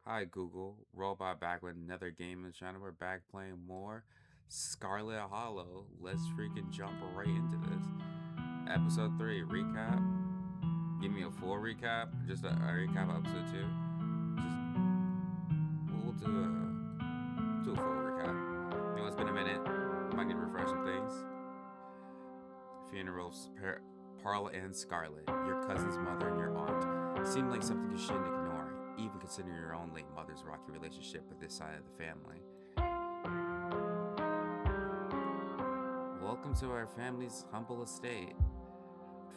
Hi Google, Robot back with another game in the channel. We're back playing more Scarlet Hollow. Let's freaking jump right into this. Episode 3, recap. Give me a full recap, just a recap of episode 2. Just we'll do a full recap. You know, it's been a minute. Might need to refresh some things. Funerals, Parla and Scarlet, your cousin's mother and your aunt, seem like something you shouldn't ignore, even considering your own late mother's rocky relationship with this side of the family. Welcome to our family's humble estate.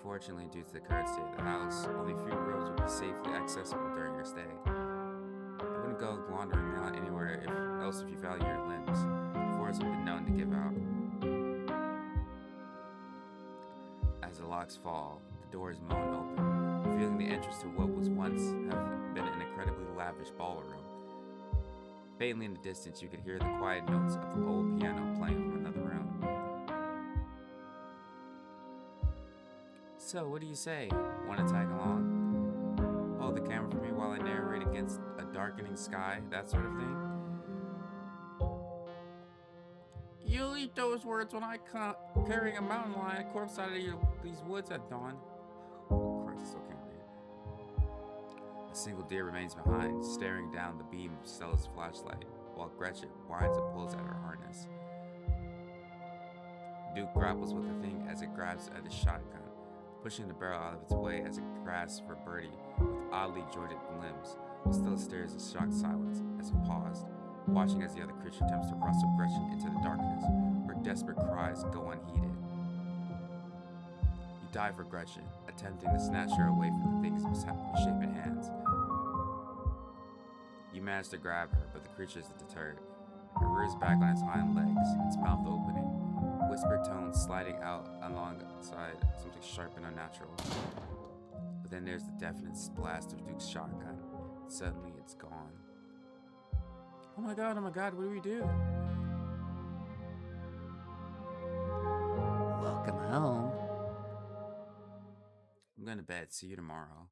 Fortunately, due to the current state of the house, only a few rooms will be safely accessible during your stay. I wouldn't go wandering around anywhere else if you value your limbs. The forest have been known to give out. As the locks fall, the doors moan open, revealing the entrance to what was once have been an incredibly lavish ballroom. Faintly in the distance, you could hear the quiet notes of the old piano playing from another room. So, what do you say? Want to tag along? Hold the camera for me while I narrate against a darkening sky, that sort of thing? You'll eat those words when I come carrying a mountain lion corpse out of these woods at dawn. Oh, Christ, I still can't read. A single deer remains behind, staring down the beam of Stella's flashlight, while Gretchen whines and pulls at her harness. Duke grapples with the thing as it grabs at his shotgun, pushing the barrel out of its way as it grasps for Birdie with oddly jointed limbs, but still stares in shocked silence as it paused, watching as the other creature attempts to wrestle Gretchen into the darkness, her desperate cries go unheeded. You dive for Gretchen, attempting to snatch her away from the thing's misshapen hands. You manage to grab her, but the creature isn't deterred. It rears back on its hind legs, its mouth opening, whispered tones sliding out alongside something sharp and unnatural. But then there's the deafening blast of Duke's shotgun. Suddenly, it's gone. Oh my god, what do we do? Welcome home. I'm going to bed. See you tomorrow.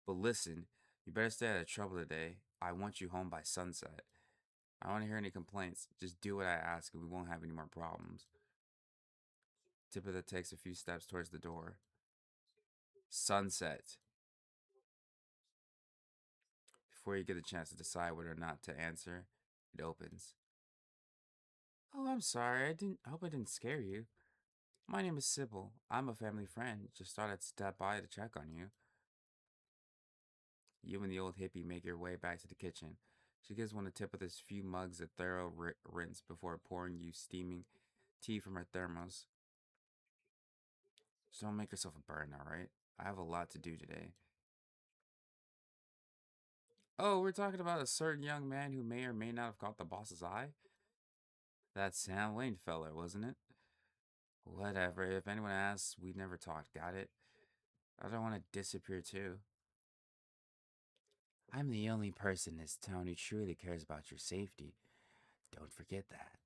But listen, you better stay out of trouble today. I want you home by sunset. I don't want to hear any complaints. Just do what I ask and we won't have any more problems. Tipitha takes a few steps towards the door. Sunset. Before you get a chance to decide whether or not to answer, it opens. Oh, I'm sorry. I hope I didn't scare you. My name is Sybil. I'm a family friend. Just thought I'd stop by to check on you. You and the old hippie make your way back to the kitchen. She gives one a tip with his few mugs a thorough rinse before pouring you steaming tea from her thermos. Just don't make yourself a burden, alright? I have a lot to do today. Oh, we're talking about a certain young man who may or may not have caught the boss's eye? That Sam Wayne feller, wasn't it? Whatever, if anyone asks, we never talked, got it? I don't want to disappear too. I'm the only person in this town who truly cares about your safety. Don't forget that.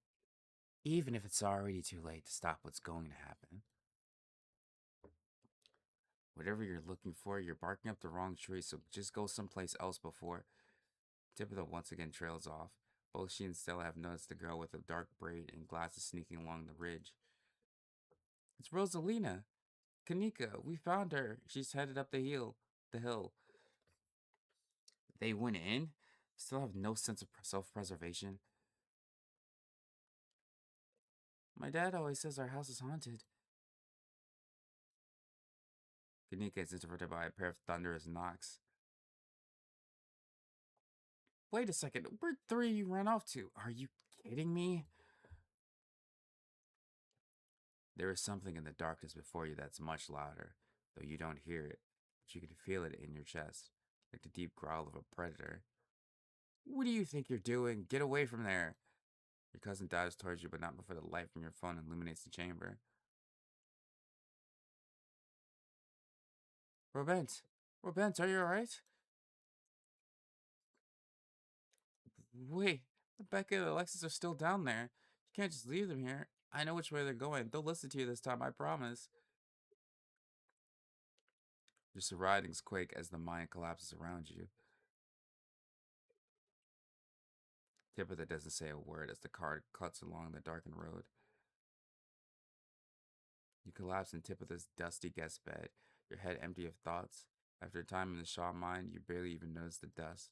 Even if it's already too late to stop what's going to happen. Whatever you're looking for, you're barking up the wrong tree, so just go someplace else before. Tipitha once again trails off. Both she and Stella have noticed the girl with a dark braid and glasses sneaking along the ridge. It's Rosalina. Kanika, we found her. She's headed up the hill. They went in? Still have no sense of self-preservation. My dad always says our house is haunted. Kanika is interrupted by a pair of thunderous knocks. Wait a second, where'd three of you run off to? Are you kidding me? There is something in the darkness before you that's much louder, though you don't hear it, but you can feel it in your chest, like the deep growl of a predator. What do you think you're doing? Get away from there! Your cousin dives towards you, but not before the light from your phone illuminates the chamber. Robent! Robent, are you alright? Wait, Becca and Alexis are still down there. You can't just leave them here. I know which way they're going. They'll listen to you this time, I promise. Your surroundings quake as the mind collapses around you. Tipitha doesn't say a word as the car cuts along the darkened road. You collapse in Tipitha's dusty guest bed, your head empty of thoughts. After a time in the Shaw mind, you barely even notice the dust.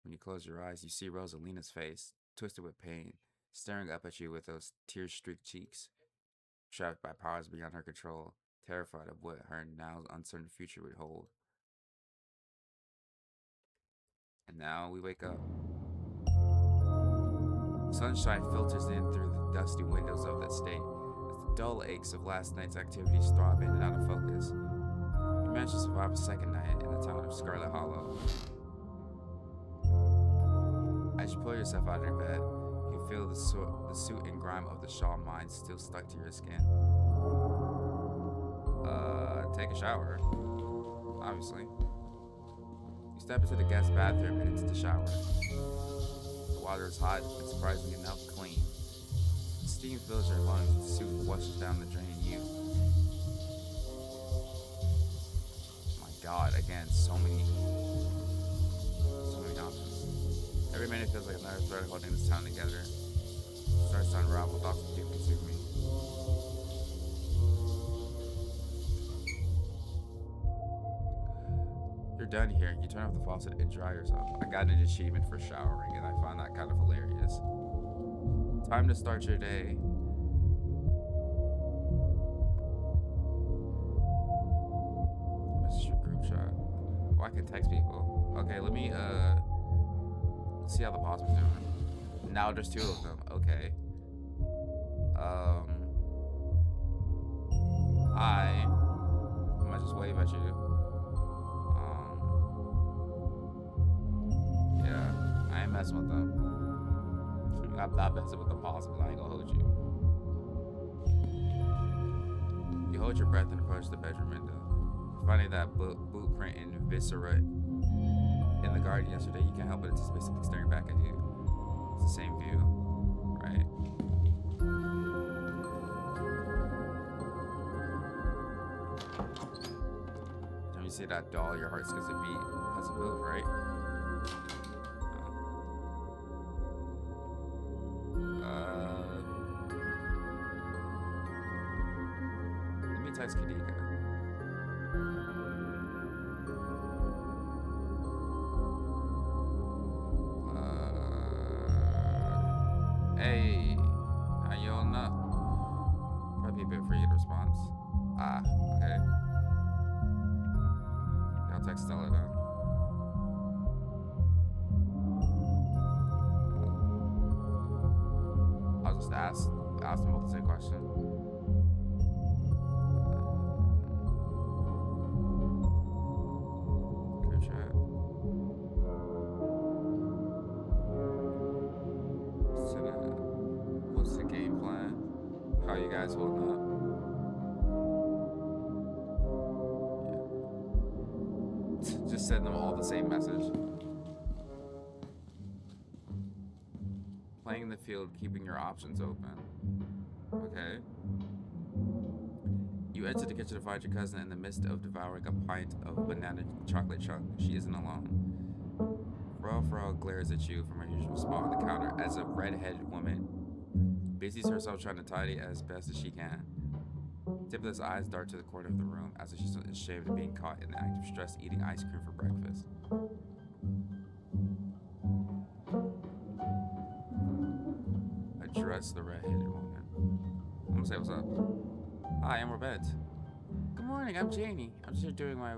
When you close your eyes, you see Rosalina's face, twisted with pain, staring up at you with those tear-streaked cheeks. Trapped by powers beyond her control, terrified of what her now uncertain future would hold. And now we wake up. Sunshine filters in through the dusty windows of the estate, as the dull aches of last night's activities throb in and out of focus. You manage to survive a second night in the town of Scarlet Hollow. As you pull yourself out of your bed, you can feel the soot and grime of the Shaw mine still stuck to your skin. Take a shower. Obviously. You step into the guest bathroom and into the shower. The water is hot and surprisingly enough clean. The steam fills your lungs and the soot washes down the drain in you. My god, again, so many options. Every minute feels like another thread holding this town together. It starts to unravel, thoughts of you consume me. You're done here. You turn off the faucet and dry yourself. I got an achievement for showering, and I found that kind of hilarious. Time to start your day. Message your group chat. Oh, I can text people. Okay, let me see how the pause was doing. Now there's 2 of them. Okay. Hi. I might just wave at you. Yeah, I ain't messing with them. I'm not messing with the possible. I ain't gonna hold you. You hold your breath and approach the bedroom window. Finding that boot print in viscera in the garden yesterday, you can't help but anticipate something staring back at you. It's the same view, right? When you see that doll, your heart skips a beat. It has a move, right? Let me text Kadika. Hey, how you holding up? Probably a bit for you to respond. Ah, okay. I'll text Stella then. I'll just ask them both the same question. Group chat. What's the game plan? How you guys holding up? Yeah. Just send them all the same message. Playing in the field, keeping your options open. Okay. You enter the kitchen to find your cousin in the midst of devouring a pint of banana chocolate chunk. She isn't alone. Frau glares at you from her usual spot on the counter as a red-headed woman busies herself trying to tidy as best as she can. Tipitha's eyes dart to the corner of the room as if she's ashamed of being caught in the act of stress eating ice cream for breakfast. Address the red-headed woman. I'm gonna say what's up. Hi, I'm Robert. Good morning, I'm Janie. I'm just here doing my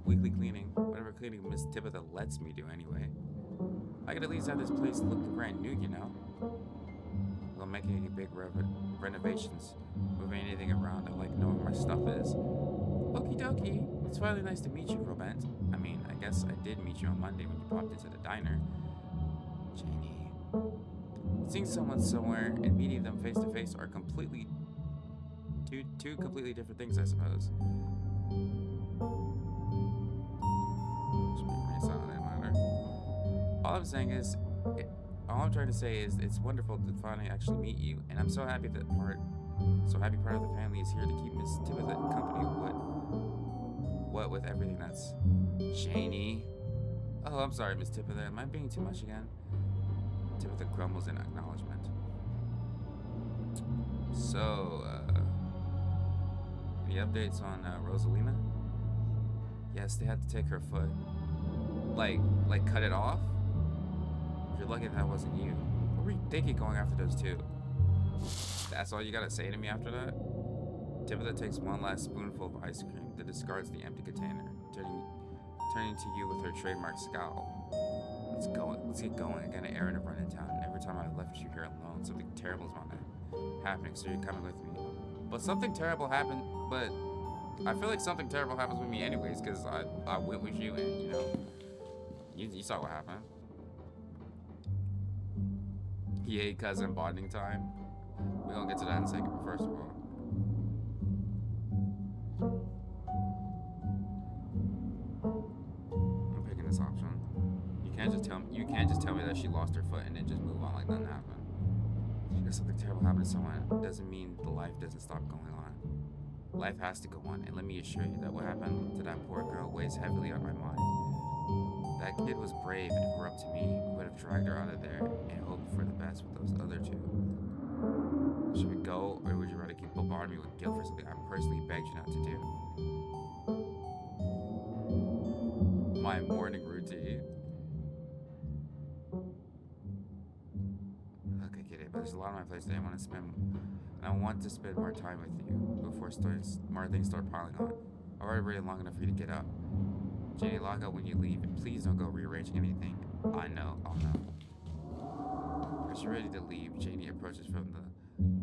weekly cleaning. Whatever cleaning Miss Tipitha lets me do anyway. I could at least have this place look brand new, you know? While making any big renovations, moving anything around, I like knowing where my stuff is. Okie dokie. It's finally nice to meet you, Robert. I mean, I guess I did meet you on Monday when you popped into the diner. Janie. Seeing someone somewhere and meeting them face to face are completely two completely different things, I suppose. All I'm saying is, all I'm trying to say is, it's wonderful to finally actually meet you, and I'm so happy part of the family is here to keep Miss Tipitha company. What with everything that's Janie? Oh, I'm sorry, Miss Tipper. Am I being too much again? Tipper grumbles in acknowledgement. So, any updates on Rosalina? Yes, they had to take her foot. Like cut it off? You're lucky that wasn't you. What were you thinking going after those two? That's all you gotta say to me after that? Tabitha takes one last spoonful of ice cream, then discards the empty container, turning to you with her trademark scowl. Let's get going. I got an errand to run in town, and every time I left you here alone, something terrible is happening, so you're coming with me. But something terrible happened, but I feel like something terrible happens with me anyways, because I went with you, and, you know, you saw what happened. Yay, cousin bonding time. We're gonna get to that in a second, but first of all. I'm picking this option. You can't just tell me that she lost her foot and then just move on like nothing happened. Because something terrible happened to someone doesn't mean the life doesn't stop going on. Life has to go on, and let me assure you that what happened to that poor girl weighs heavily on my mind. That kid was brave, and if it were up to me, we would have dragged her out of there and hoped for the best with those other two. Should we go, or would you rather keep bombarding me with guilt for something I personally begged you not to do? My morning routine. Okay, get it, but there's a lot on my plate today. I want to spend more time with you before more things start piling on. I've already waited long enough for you to get up. Janie, log out when you leave, and please don't go rearranging anything. I know, I'll know. As you're ready to leave, Janie approaches from the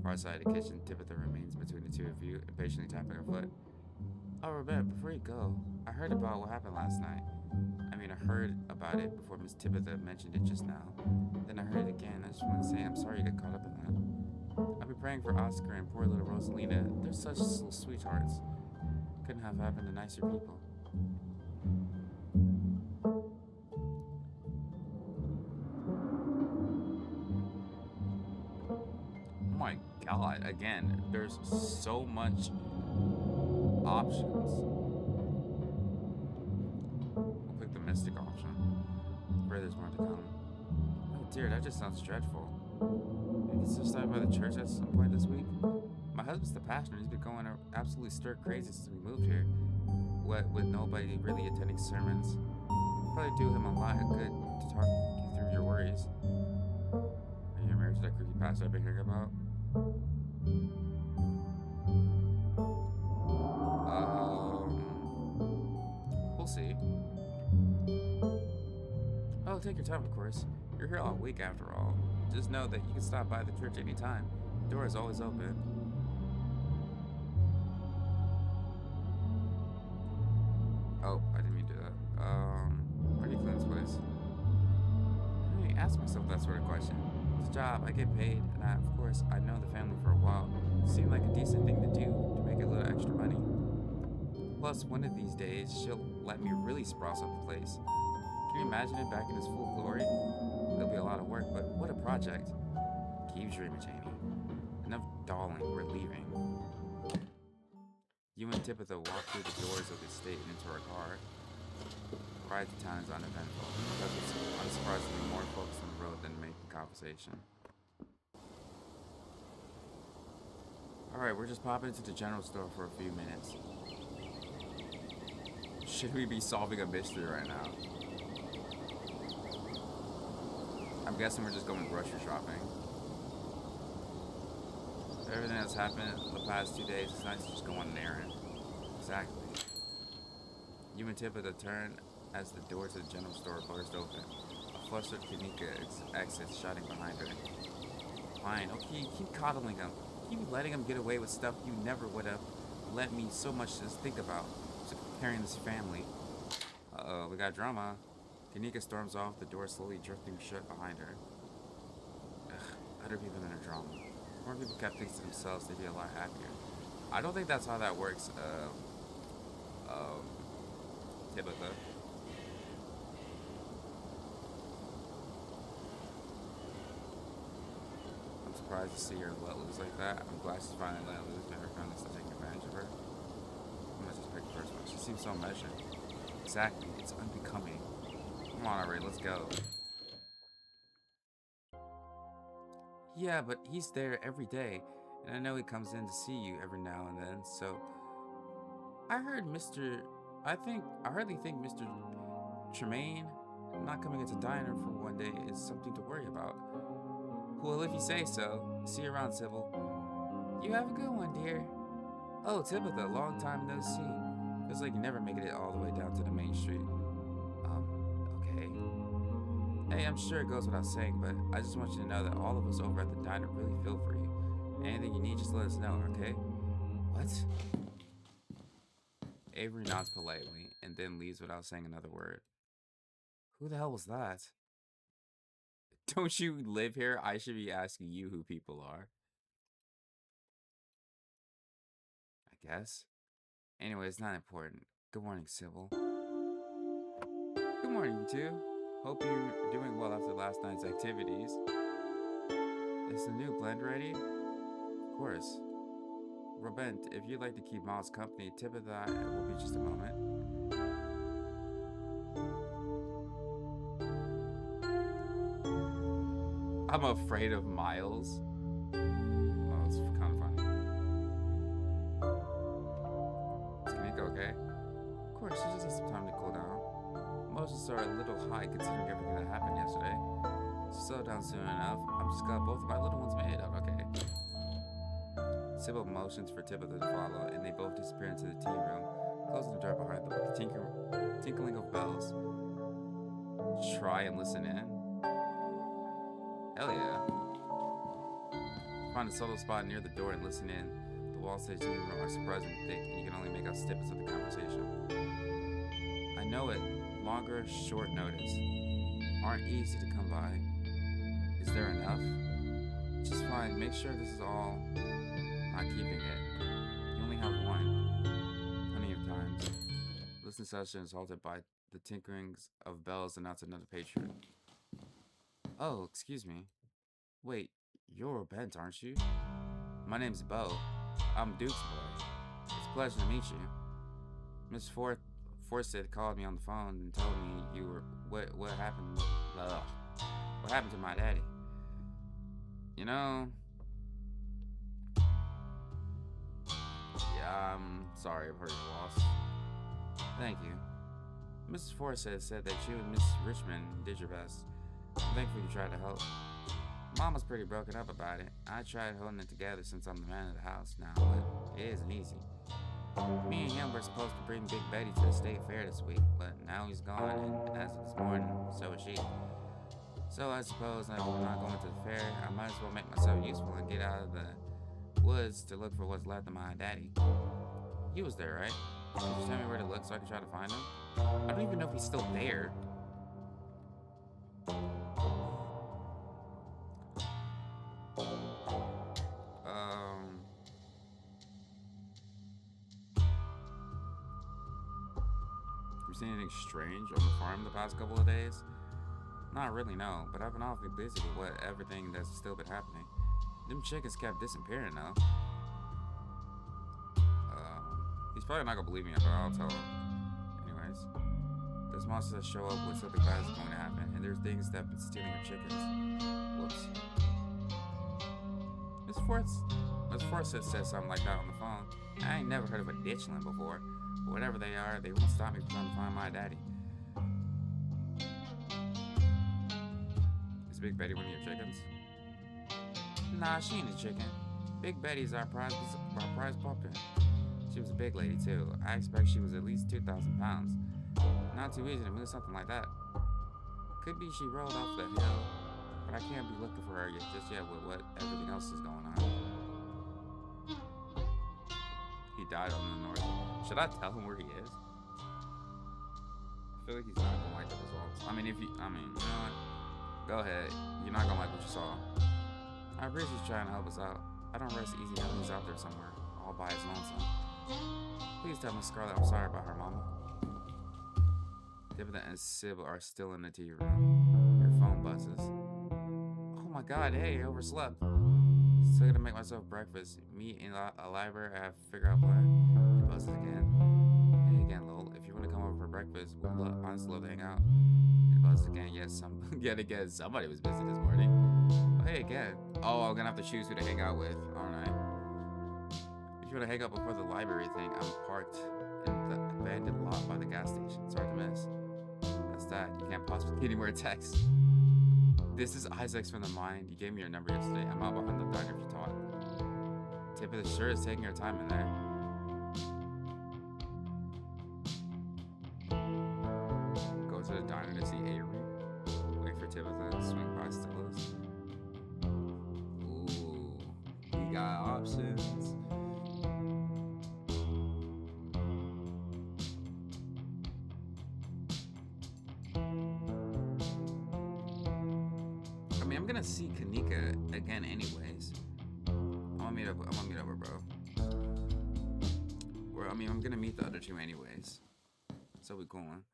far side of the kitchen. Tabitha remains between the two of you, impatiently tapping her foot. Oh, Rebecca, before you go, I heard about what happened last night. I heard about it before Miss Tabitha mentioned it just now. Then I heard it again. I just want to say I'm sorry you got caught up in that. I'll be praying for Oscar and poor little Rosalina. They're such little sweethearts. Couldn't have happened to nicer people. Oh my god, again, there's so much options. We'll pick the mystic option. Pray there's more to come. Oh dear, that just sounds dreadful. You can still stop by the church at some point this week? My husband's the pastor, and he's been going absolutely stir crazy since we moved here. What with nobody really attending sermons. Probably do him a lot of good to talk you through your worries. Are you married to that creepy pastor I've been hearing about? We'll see. Oh, take your time, of course. You're here all week after all. Just know that you can stop by the church anytime. The door is always open. Oh, I didn't mean to do that. Where do you clean this place? I didn't even ask myself that sort of question. It's a job, I get paid, and of course, I know the family for a while. It seemed like a decent thing to do to make a little extra money. Plus, one of these days, she'll let me really spruce up the place. Can you imagine it back in its full glory? It'll be a lot of work, but what a project. Keep dreaming, Janie. Enough dolling, we're leaving. You and Tabitha walk through the doors of the estate and into her car. The ride to town is uneventful. It's unsurprisingly more focused on the road than making conversation. Alright, we're just popping into the general store for a few minutes. Should we be solving a mystery right now? I'm guessing we're just going grocery shopping. Everything that's happened the past 2 days, it's nice to just go on an errand. Exactly. You and Tabitha turn as the door to the general store burst open. A flustered Kanika exits, shouting behind her. Fine, okay, keep coddling him. Keep letting him get away with stuff you never would have let me so much to think about. So comparing this family. Uh-oh, we got drama. Kanika storms off, the door slowly drifting shut behind her. Ugh, better people in a drama. If more people kept things to themselves, they'd be a lot happier. I don't think that's how that works, Tabitha. I'm surprised to see her let loose like that. I'm glad she's finally let loose and her friend is taking advantage of her. I'm gonna just pick the first one. She seems so measured. Exactly. It's unbecoming. Come on already, let's go. Yeah, but he's there every day, and I know he comes in to see you every now and then, so I heard Mr. I hardly think Mr. Tremaine not coming into diner for one day is something to worry about. Well, if you say so. See you around, Sybil. You have a good one, dear. Oh, Tabitha, long time no see. Feels like you never make it all the way down to the main street. Okay. Hey, I'm sure it goes without saying, but I just want you to know that all of us over at the diner really feel for you. Anything you need, just let us know, okay? What? Avery nods politely and then leaves without saying another word. Who the hell was that? Don't you live here? I should be asking you who people are. I guess. Anyway, it's not important. Good morning, Sybil. Good morning, you two. Hope you're doing well after last night's activities. Is the new blend ready? Of course. Robent, if you'd like to keep Miles company, Tabitha will be just a moment. I'm afraid of Miles. Oh, it's kind of funny. Is Kaneko okay? Of course, she just needs some time to cool down. Emotions are a little high considering everything that happened yesterday. Slow down soon enough. I'm just glad both of my little ones made it out okay. Sybil motions for Tabitha to follow, and they both disappear into the tea room, closing the door behind them with the tinkling of bells. Try and listen in? Hell yeah. Find a subtle spot near the door and listen in. The walls to the tea room are surprisingly thick, and you can only make out snippets of the conversation. I know it. Longer, short notice aren't easy to come by. Is there enough? Just fine. Make sure this is all. Not keeping it. You only have one. Plenty of times. Listening session is halted by the tinkerings of bells announced another patron. Oh, excuse me. Wait, you're Bent, aren't you? My name's Bo. I'm Duke's boy. It's a pleasure to meet you. Miss Forsyth called me on the phone and told me you were what happened. What happened to my daddy? You know. Yeah, I'm sorry I've heard your loss. Thank you. Mrs. Forsyth said that you and Miss Richmond did your best. I'm thankful you tried to help. Mama's pretty broken up about it. I tried holding it together since I'm the man of the house now, but it isn't easy. Me and him were supposed to bring Big Betty to the state fair this week, but now he's gone, and as of this morning, so is she. So I suppose if I'm not going to the fair, I might as well make myself useful and get out of the woods to look for what's left of my daddy. He was there, right? Could you tell me where to look so I can try to find him? I don't even know if he's still there. You seen anything strange on the farm the past couple of days? Not really, no, but I've been awfully busy with everything that's still been happening. Them chickens kept disappearing, though. He's probably not gonna believe me, but I'll tell him. Anyways, those monsters show up with something bad is going to happen, and there's things that have been stealing your chickens. Whoops. Miss Forsyth said something like that on the phone. I ain't never heard of a ditchling before, but whatever they are, they won't stop me from trying to find my daddy. Is Big Betty one of your chickens? Nah, she ain't a chicken. Big Betty's our prize puppet. She was a big lady, too. I expect she was at least 2,000 pounds. Not too easy to move something like that. Could be she rolled off the hill, but I can't be looking for her just yet with what everything else is going on. He died on the north. Should I tell him where he is? I feel like he's not gonna like the results. I mean, you know what? Go ahead. You're not gonna like what you saw. I appreciate you trying to help us out. I don't rest easy knowing he's out there somewhere, all by his lonesome. Please tell Miss Scarlet I'm sorry about her, Mama. Tabitha and Sybil are still in the tea room. Your phone buzzes. Oh my god, hey, I overslept. Still gonna make myself breakfast. Meet in a library, I have to figure out plan. It buzzes again. Hey again, breakfast. Honestly, love to hang out. It buzzed again. Yes, yet again, somebody was busy this morning. Oh, hey, again. Oh, I'm gonna have to choose who to hang out with, aren't I? If you want to hang out before the library thing, I'm parked in the abandoned lot by the gas station. It's hard to miss. That's that. You can't possibly get anywhere text. This is Isaac's from the mind. You gave me your number yesterday. I'm out behind the diner if you talk. Tip of the shirt is taking her time in there. Go to the diner to see Avery. Wait for Tabitha to swing by Stella's. Ooh, he got options. I mean, I'm gonna see Kanika again anyways. I'm gonna meet up with her, bro. I'm gonna meet the other two anyways. So we going.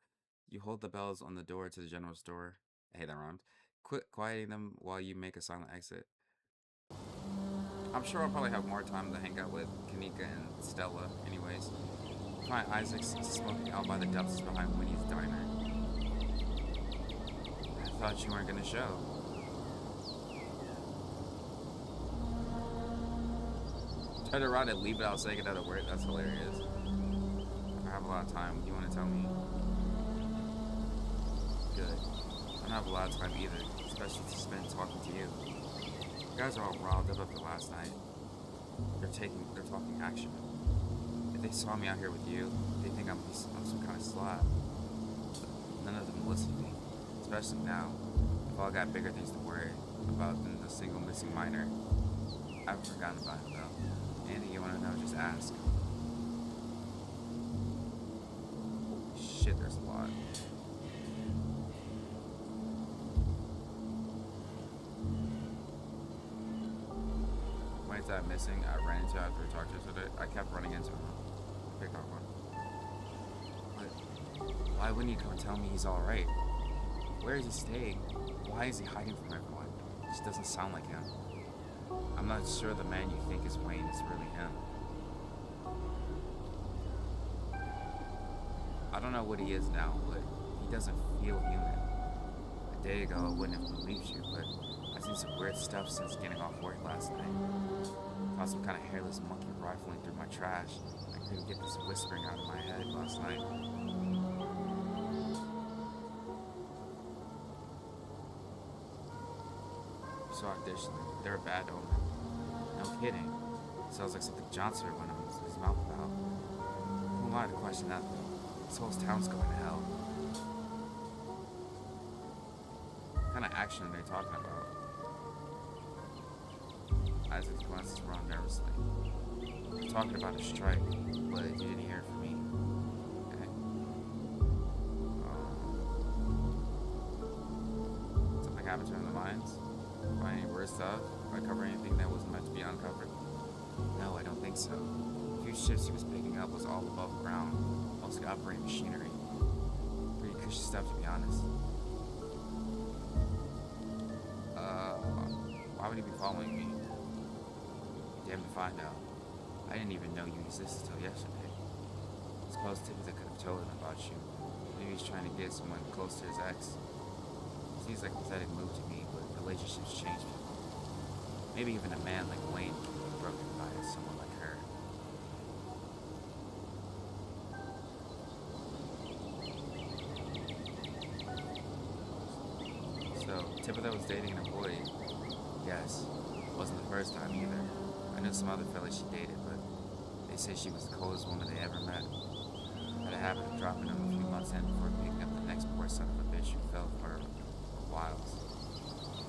You hold the bells on the door to the general store. Hey, that rhymed. Quit quieting them while you make a silent exit. I'm sure I'll probably have more time to hang out with Kanika and Stella anyways. Find Isaac's smoking out by the dumpsters behind Winnie's diner. I thought you weren't gonna show. Turn around and leave without saying another word. That's hilarious. I have a lot of time. You want to tell me? Good. I don't have a lot of time either, especially to spend talking to you. You guys are all riled up after last night. They're talking action. If they saw me out here with you, they think I'm some kind of slab. None of them listen to me, especially now. I've all got bigger things to worry about than the single missing minor. I haven't forgotten about it though. Anything you want to know, just ask. Holy shit, there's a lot. Mine's that missing I ran into after we talked yesterday. I kept running into him. Picked up one. But why wouldn't you come and tell me he's alright? Where is he staying? Why is he hiding from everyone? It just doesn't sound like him. I'm not sure the man you think is Wayne is really him. I don't know what he is now, but he doesn't feel human. A day ago I wouldn't have believed you, but I've seen some weird stuff since getting off work last night. Found some kind of hairless monkey rifling through my trash. I couldn't get this whispering out of my head last night. So auditioning, they're a bad omen. No kidding. Sounds like something Johnson went on his mouth about. Who am I to question that though? This whole town's going to hell. What kind of action are they talking about? Isaac glances around nervously. They're talking about a strike, but you didn't hear it from me. Okay. Something happened to him in the mines? Find any worse stuff? Uncover anything that wasn't meant to be uncovered? No, I don't think so. The few shifts he was picking up was all above ground, mostly operating machinery. Pretty cushy stuff, to be honest. Why would he be following me? Damned if I know. I didn't even know you existed till yesterday. I suppose Tabitha could have told him about you. Maybe he's trying to get someone close to his ex. Seems like a pathetic move to me, but relationships change people. Maybe even a man like Wayne can be broken by someone like her. So, Tabitha was dating an employee. Yes. Wasn't the first time either. I knew some other fellas she dated, but they say she was the coldest woman they ever met. Had a habit of dropping them a few months in before picking up the next poor son of a bitch who fell for her wiles.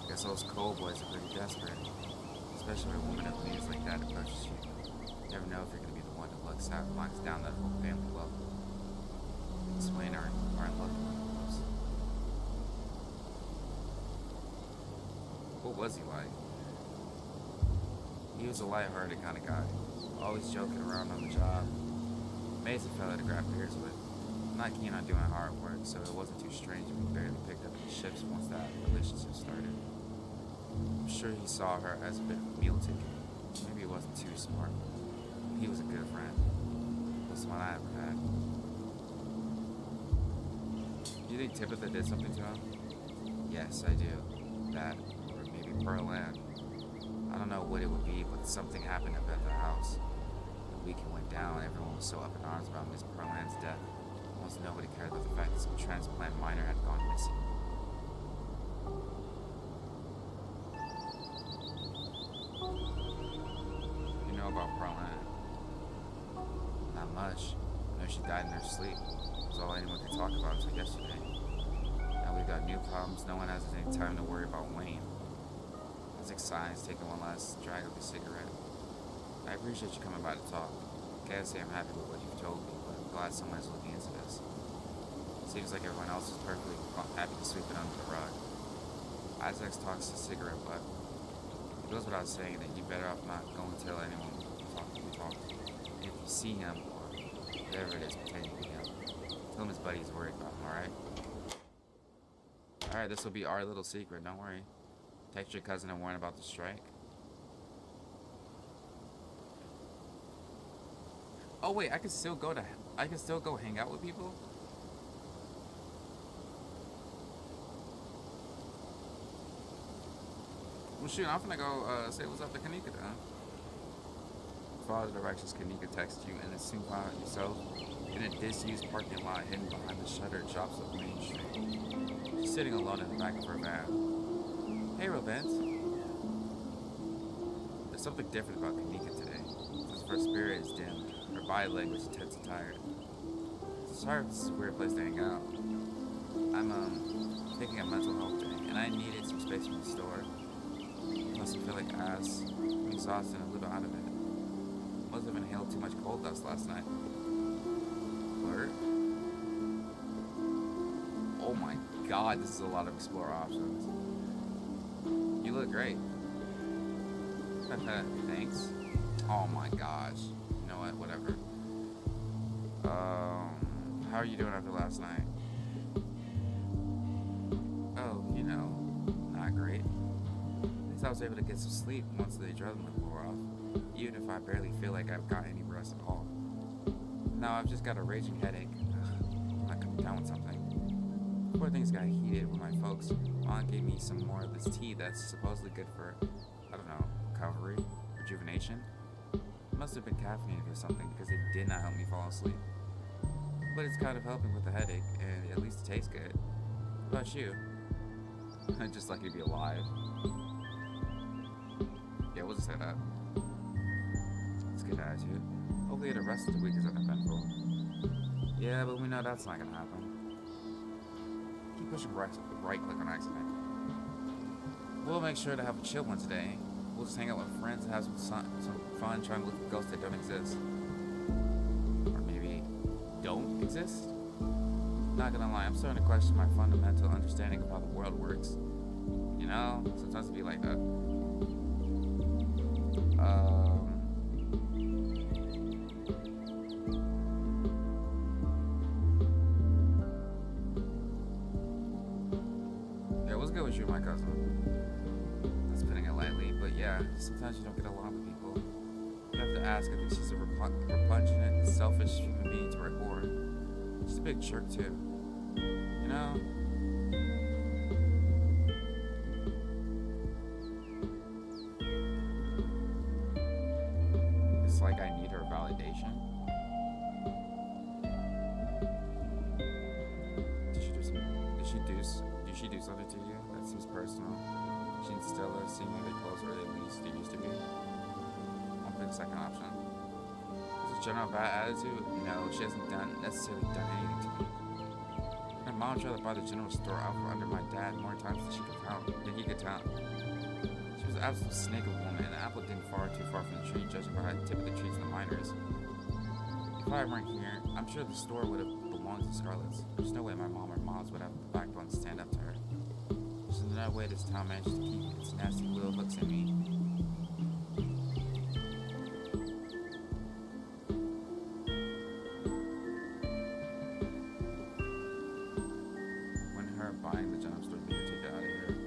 Guess those cold boys are pretty desperate. Especially when a woman of means like that approaches you. You never know if you're going to be the one that locks down that whole family level. Explain aren't lucky ones. What was he like? He was a lighthearted kind of guy, always joking around on the job. Amazing fella to grab beers with. Not keen on doing hard work, so it wasn't too strange when we barely picked up any shifts once that relationship started. I'm sure he saw her as a bit of a meal ticket. Maybe he wasn't too smart. He was a good friend. Best one I ever had. you think Tabitha did something to him? Yes, I do. That, or maybe Pearl Ann. I don't know what it would be, but something happened up at the house. The weekend went down, everyone was so up in arms about Miss Pearl Ann's death. Almost nobody cared about the fact that some transplant minor had gone missing. You know about Pearl Ann? Not much. I know she died in her sleep. It was all anyone could talk about until yesterday. Now we've got new problems. No one has any time to worry about Wayne. Isaac sighs, taking one last drag of his cigarette. I appreciate you coming by to talk. Can't say I'm happy with what you've told me, but I'm glad someone is looking into this. Seems like everyone else is perfectly happy to sweep it under the rug. Isaac talks his cigarette butt. It goes without saying that you're better off not going to tell anyone you talk to. If you see him, or whatever it is pretending to be him, tell him his buddy is worried about him, alright? Alright, this will be our little secret, don't worry. Text your cousin and warn about the strike. Oh wait, I can still go hang out with people? Well shoot, I'm gonna go say what's up to Kanika then. Follow the directions Kanika texts you and then soon find yourself in a disused parking lot hidden behind the shuttered shops of Main Street. She's sitting alone in the back of her van. Hey, Robent. There's something different about Kanika today. Since her spirit is dimmed, her body language is tense and tired. Sorry if this is a weird place to hang out. I'm taking a mental health day, and I needed some space from the store. Must feel like ass. I'm exhausted and a little out of it. Must have inhaled too much coal dust last night. Word? Oh my god, this is a lot of explore options. You look great. Thanks. Oh my gosh. You know what? Whatever. How are you doing after last night? Oh, you know, not great. At least I was able to get some sleep once the adrenaline wore off, even if I barely feel like I've got any rest at all. Now I've just got a raging headache. I'm not coming down with something. Before things got heated with my folks, Mom gave me some more of this tea that's supposedly good for, I don't know, recovery, rejuvenation. It must have been caffeinated or something because it did not help me fall asleep. But it's kind of helping with the headache, and at least it tastes good. What about you? I'm just lucky to be alive. Yeah, we'll just say that. It's a good attitude. Hopefully the rest of the week is uneventful. Yeah, but we know that's not gonna happen. Keep pushing right click on accident. We'll make sure to have a chill one today. We'll just hang out with friends and have some fun trying to look for ghosts that don't exist. Or maybe don't exist? Not gonna lie, I'm starting to question my fundamental understanding of how the world works. You know, sometimes it be like that. Yeah, what's good with you, my cousin? That's putting it lightly, but yeah, sometimes you don't get along with people. You have to ask. I think she's a repugnant, selfish human being to record. She's a big jerk too. You know? It's like I need her validation. Did she do something to you? That seems personal. She and Stella seemingly closer than at least they used to be. I'll pick the second option. Is it general bad attitude? No, she hasn't necessarily done anything to me. Her mom tried to buy the general store out from under my dad more times than he could count. She was an absolute snake of a woman, and the apple didn't fall too far from the tree, judging by how typically treats the minors. If I weren't here, I'm sure the store would have belonged to Scarlet's. There's no way my mom or Moms would have the backbone to stand up to her. There's no way this town manages to keep its nasty little hooks in me. When her buying the general store made her take it out of here,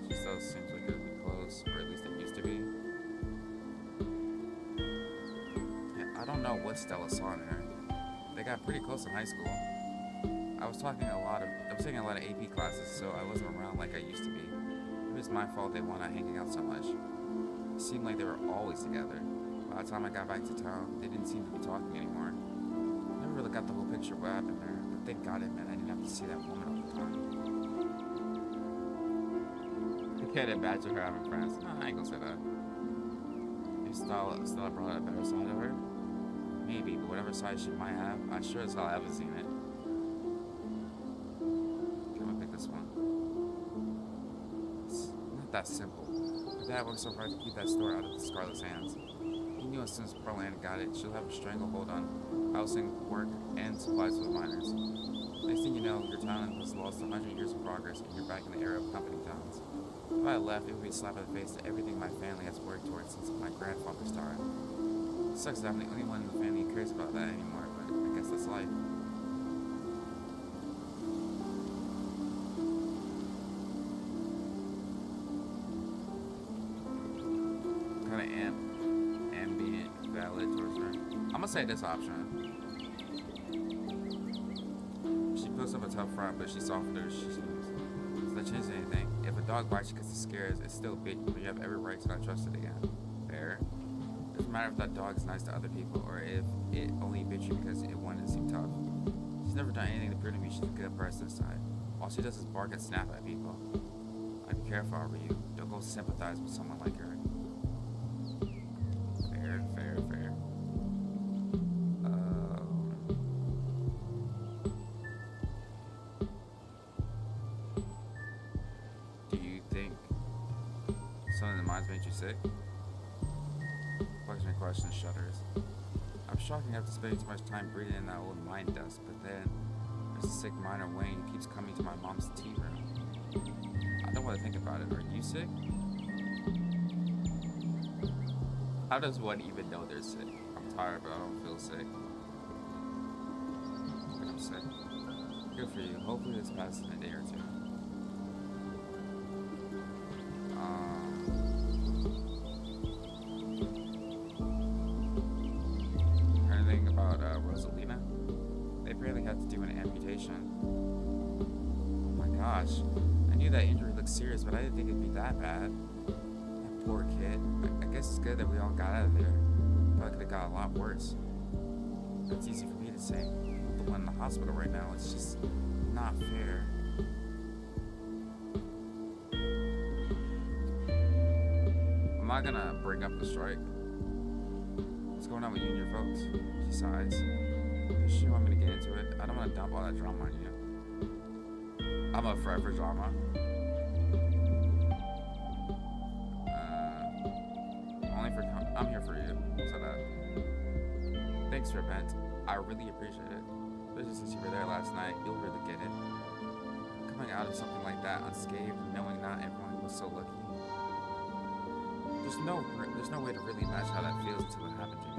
she still seems like it would be close, or at least it used to be. Yeah, I don't know what Stella saw in her. They got pretty close in high school. I I was taking a lot of AP classes, so I wasn't around like I used to be. It was my fault they were not hanging out so much. It seemed like they were always together. By the time I got back to town, they didn't seem to be talking anymore. I never really got the whole picture of what happened there, but thank God it meant I didn't have to see that woman all the time. I can't imagine her having friends. No, I ain't gonna say that. You still brought a better side of her? Maybe, but whatever side she might have, I sure as hell haven't seen it. Okay, I'm gonna pick this one. It's not that simple. My dad worked so hard to keep that store out of the Scarlet's hands. He knew as soon as Pearland got it, she'll have a stranglehold on housing, work, and supplies for the miners. Next thing you know, your town has lost 100 years of progress and you're back in the era of company towns. If I left, it would be a slap in the face to everything my family has worked towards since my grandfather's time. It sucks that I'm the only one in the family who cares about that anymore, but I guess that's life. Kind of ambient, valid towards her. I'm gonna say this option. She puts up a tough front, but she's softer as she seems. Does that change anything? If a dog bites you because it scares, it's still bit you, but you have every right to not trust it again. Fair. Doesn't matter if that dog is nice to other people or if it only bit you because it wanted to seem tough. She's never done anything to prove to me she's a good person inside. All she does is bark and snap at people. I'd be careful over you. Don't go sympathize with someone like her. Fair. Do you think something in the mind's made you sick? Question shudders. I'm shocking after spending too much time breathing in that old mine dust, but then there's a sick miner Wayne who keeps coming to my mom's tea room. I don't want to think about it. Are you sick? How does one even know they're sick? I'm tired, but I don't feel sick. I think I'm sick. Good for you. Hopefully this passes in a day or two. Rosalina? They apparently had to do an amputation. Oh my gosh. I knew that injury looked serious, but I didn't think it'd be that bad. That poor kid. I guess it's good that we all got out of there. Probably could have got a lot worse. That's easy for me to say. I'm the one in the hospital right now. It's just not fair. I'm not gonna bring up the strike. What's going on with you and your folks? She sighs. You sure want me to get into it? I don't want to dump all that drama on you. I'm up for drama. I'm here for you. So that. Thanks for vent. I really appreciate it. Especially since you were there last night, you'll really get it. Coming out of something like that unscathed, knowing not everyone was so lucky. There's no way to really imagine how that feels until it happened to you.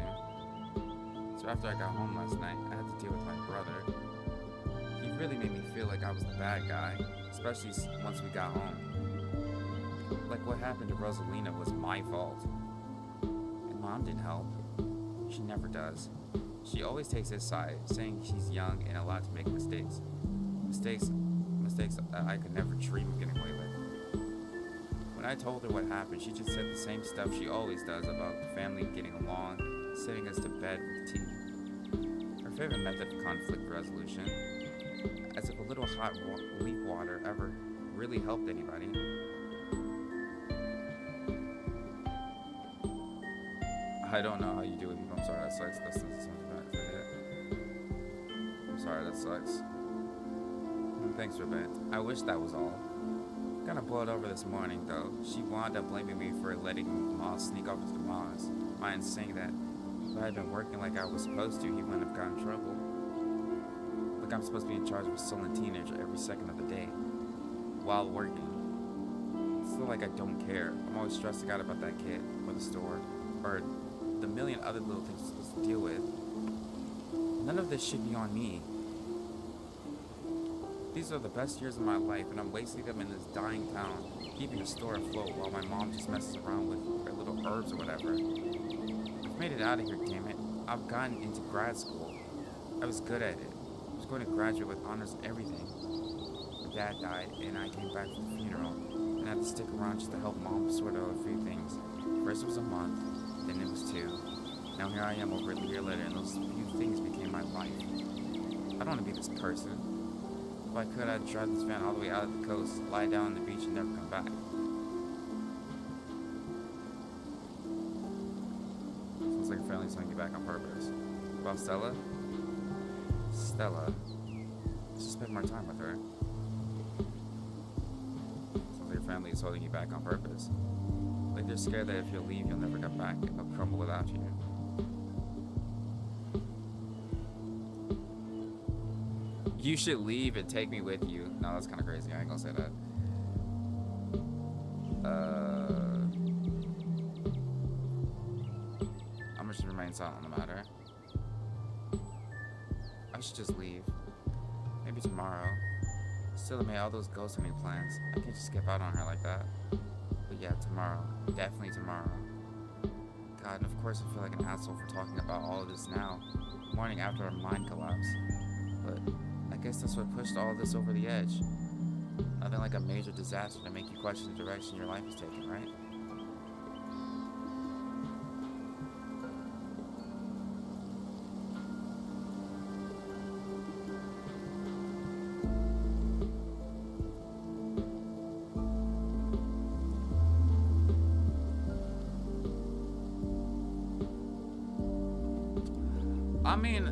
So after I got home last night, I had to deal with my brother. He really made me feel like I was the bad guy, especially once we got home. Like what happened to Rosalina was my fault. And Mom didn't help. She never does. She always takes his side, saying she's young and allowed to make mistakes. Mistakes that I could never dream of getting away with. When I told her what happened, she just said the same stuff she always does about the family getting along, sending us to bed with tea. Her favorite method of conflict resolution, as if a little hot leaf water ever really helped anybody. I don't know how you do with people. I'm sorry, that sucks. That's something bad. I'm sorry, that sucks. Thanks for that. I wish that was all. Kinda boiled over this morning, though. She wound up blaming me for letting Ma sneak off to the Ma's. Mine saying that if I had been working like I was supposed to, he wouldn't have gotten in trouble. Like I'm supposed to be in charge of a sullen teenager every second of the day. While working. It's still like I don't care. I'm always stressing out about that kid, or the store, or the million other little things I'm supposed to deal with. None of this should be on me. These are the best years of my life, and I'm wasting them in this dying town, keeping the store afloat while my mom just messes around with her little herbs or whatever. I've made it out of here, damn it. I've gotten into grad school. I was good at it. I was going to graduate with honors and everything. My dad died, and I came back for the funeral, and I had to stick around just to help Mom sort out a few things. First it was a month, then it was 2. Now here I am over a year later, and those few things became my life. I don't want to be this person. If I could, I'd drive this van all the way out of the coast, lie down on the beach, and never come back. Sounds like your family's sending you back on purpose. About Stella? Stella. Let's just spend more time with her. Sounds like your family is holding you back on purpose. Like they're scared that if you leave, you'll never come back, and they'll crumble without you. You should leave and take me with you. No, that's kind of crazy. I ain't gonna say that. I'm gonna just remain silent on the matter. I should just leave. Maybe tomorrow. Still, I made all those ghost hunting plans. I can't just skip out on her like that. But yeah, tomorrow. Definitely tomorrow. God, and of course I feel like an asshole for talking about all of this now. Morning after our mind collapse. But I guess that's what pushed all of this over the edge. Nothing like a major disaster to make you question the direction your life is taking, right? I mean,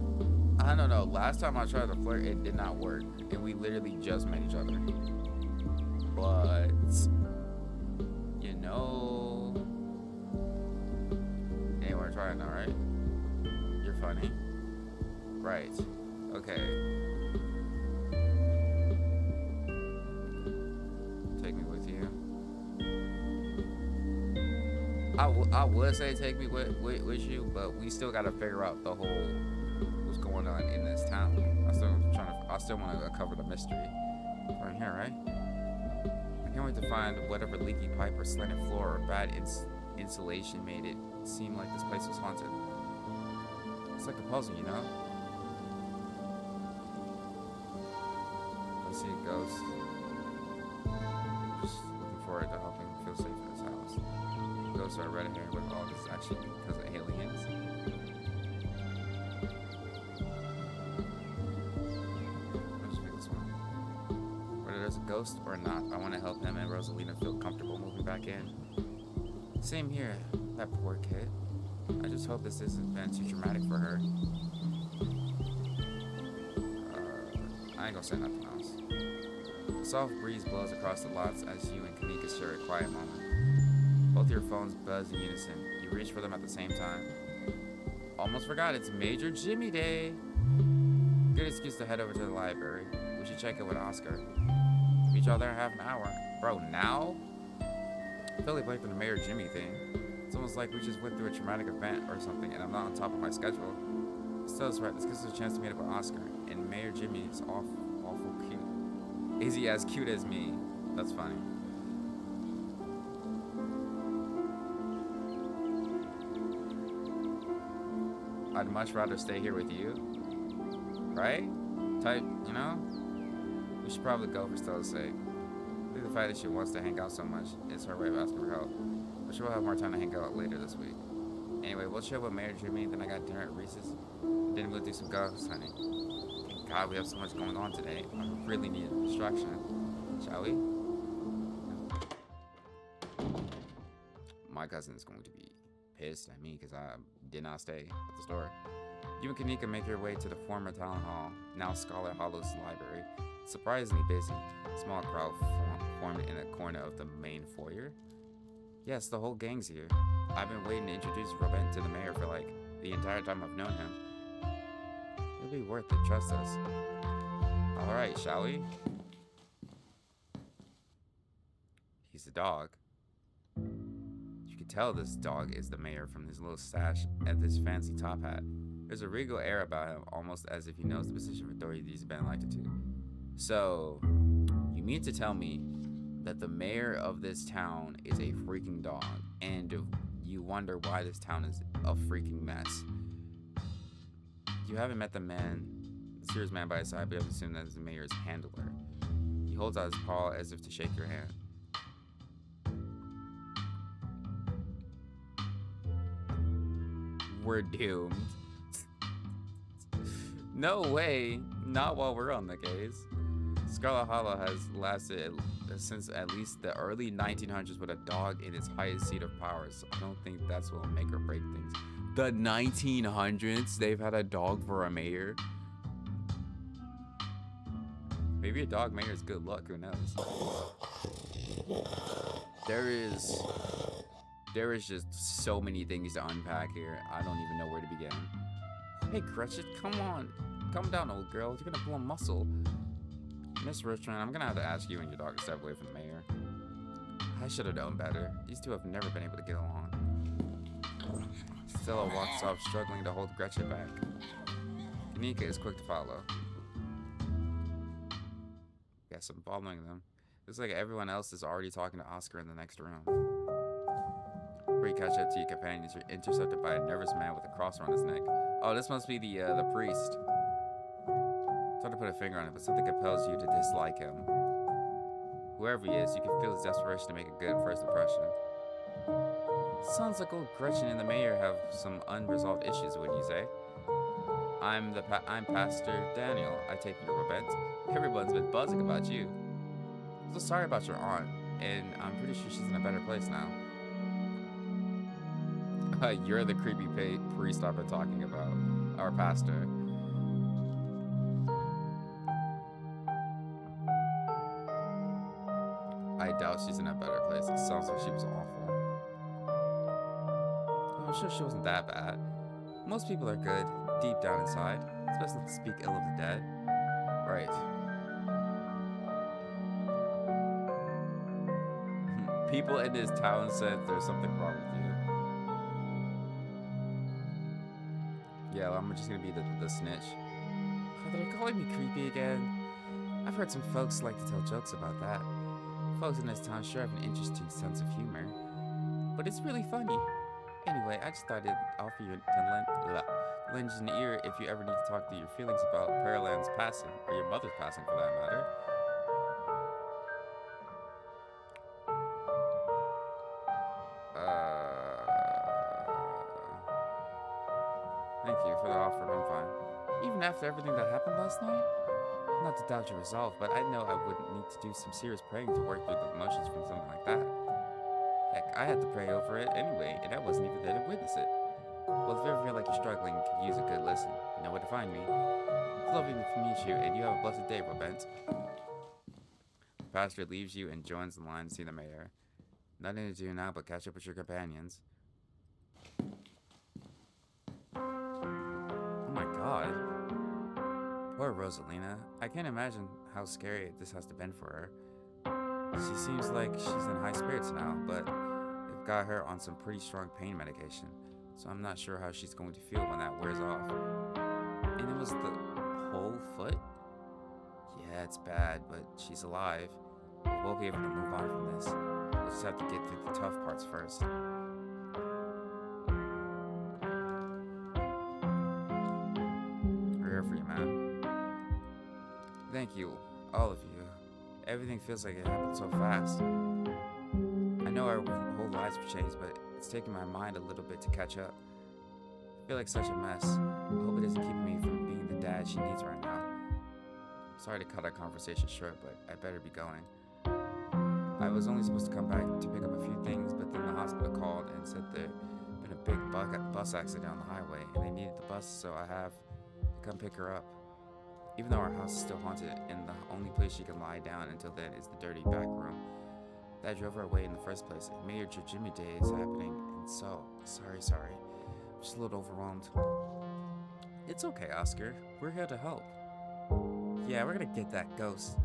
I don't know. Last time I tried to flirt, it did not work. And we literally just met each other. But, you know... Hey, we're trying now, right? You're funny. Right. Okay. Take me with you. I would say take me with you, but we still gotta figure out the whole what's going on in this town. I still want to cover the mystery. Right here, right? I can't wait to find whatever leaky pipe or slanted floor or bad insulation made it seem like this place was haunted. It's like a puzzle, you know? I see a ghost. Just looking forward to helping him feel safe in his house. Ghosts are red hair with all this is actually because of aliens. Let's pick this one. Whether there's a ghost or not, I want to help him and Rosalina feel comfortable moving back in. Same here, that poor kid. I just hope this isn't been too traumatic for her. I ain't gonna say nothing else. A soft breeze blows across the lots as you and Kanika share a quiet moment. Both your phones buzz in unison. You reach for them at the same time. Almost forgot, it's Major Jimmy Day. Good excuse to head over to the library. We should check it with Oscar. Meet y'all there in half an hour. Bro, now? I feel like late for the Mayor Jimmy thing. It's almost like we just went through a traumatic event or something and I'm not on top of my schedule. Still, it's right. This gives us a chance to meet up with Oscar. And Mayor Jimmy is awful cute. Is he as cute as me? That's funny. I'd much rather stay here with you. Right? Type, you know? We should probably go for Stella's sake. I think the fact that she wants to hang out so much is her way of asking for help. But she'll have more time to hang out later this week. Anyway, we'll chill with Mayor Jimmy, then I got dinner at Reese's. Then we'll do some ghost hunting. Thank God we have so much going on today. I really need a distraction. Shall we? My cousin is going to be pissed at me because I did not stay at the store. You and Kanika make your way to the former town hall, now Scarlet Hollow's library. Surprisingly busy. Small crowd formed in a corner of the main foyer. Yes, the whole gang's here. I've been waiting to introduce Robin to the mayor for like the entire time I've known him. It'll be worth it, trust us. Alright, shall we? He's the dog. You can tell this dog is the mayor from his little stash and this fancy top hat. There's a regal air about him, almost as if he knows the position of authority he's been elected to. So, you mean to tell me that the mayor of this town is a freaking dog, and you wonder why this town is a freaking mess? You haven't met the man serious man by his side, but you have to assume that is the mayor's handler. He holds out his paw as if to shake your hand. We're doomed. No way. Not while we're on the case. Scarlet Hollow has lasted since at least the early 1900s with a dog in its highest seat of power, so I don't think that's what will make or break things. The 1900s, they've had a dog for a mayor. Maybe a dog mayor is good luck, who knows? There is just so many things to unpack here. I don't even know where to begin. Hey, Gretchen, come on. Calm down, old girl. You're gonna pull a muscle. Miss Richmond, I'm gonna have to ask you and your dog to step away from the mayor. I should have known better. These two have never been able to get along. Stella walks off, struggling to hold Gretchen back. Kanika is quick to follow. Yes, I'm following them. Looks like everyone else is already talking to Oscar in the next room. Before you catch up to your companions, you're intercepted by a nervous man with a cross around his neck. Oh, this must be the priest. It's hard to put a finger on it, but something compels you to dislike him. Whoever he is, you can feel his desperation to make a good first impression. Sounds like old Gretchen and the mayor have some unresolved issues, wouldn't you say? I'm Pastor Daniel. I take your bent. Everyone's been buzzing about you. I'm so sorry about your aunt, and I'm pretty sure she's in a better place now. You're the creepy priest I've been talking about. Our pastor. I doubt she's in a better place. It sounds like she was awful. I'm sure she wasn't that bad. Most people are good, deep down inside. It's best not to speak ill of the dead. Right. People in this town said there's something wrong with you. Yeah, I'm just gonna be the snitch. Oh, they're calling me creepy again. I've heard some folks like to tell jokes about that. Folks in this town sure have an interesting sense of humor. But it's really funny. Anyway, I just thought I'd offer you to lend an ear if you ever need to talk to your feelings about Pearland's passing, or your mother's passing for that matter. Thank you for the offer, I'm fine. Even after everything that happened last night? Not to doubt your resolve, but I know I wouldn't need to do some serious praying to work through the emotions from something like that. Heck, I had to pray over it anyway, and I wasn't even there to witness it. Well, if you ever feel like you're struggling and could use a good listen, you know where to find me. It's lovely to meet you, and you have a blessed day, Robent. The pastor leaves you and joins the line to see the mayor. Nothing to do now but catch up with your companions. Oh my god. Poor Rosalina. I can't imagine how scary this has to been for her. She seems like she's in high spirits now, but they've got her on some pretty strong pain medication, so I'm not sure how she's going to feel when that wears off. And it was the whole foot? Yeah, it's bad, but she's alive. We'll be able to move on from this. We'll just have to get through the tough parts first. We're here for you, man. Thank you, all of you. Everything feels like it happened so fast. I know our whole lives have changed, but it's taken my mind a little bit to catch up. I feel like such a mess. I hope it isn't keeping me from being the dad she needs right now. Sorry to cut our conversation short, but I better be going. I was only supposed to come back to pick up a few things, but then the hospital called and said there'd been a big bus accident on the highway, and they needed the bus, so I have to come pick her up. Even though our house is still haunted, and the only place she can lie down until then is the dirty back room that drove her away in the first place. Mayor Jimmy Day is happening, and so, sorry. I'm just a little overwhelmed. It's okay, Oscar. We're here to help. Yeah, we're gonna get that ghost.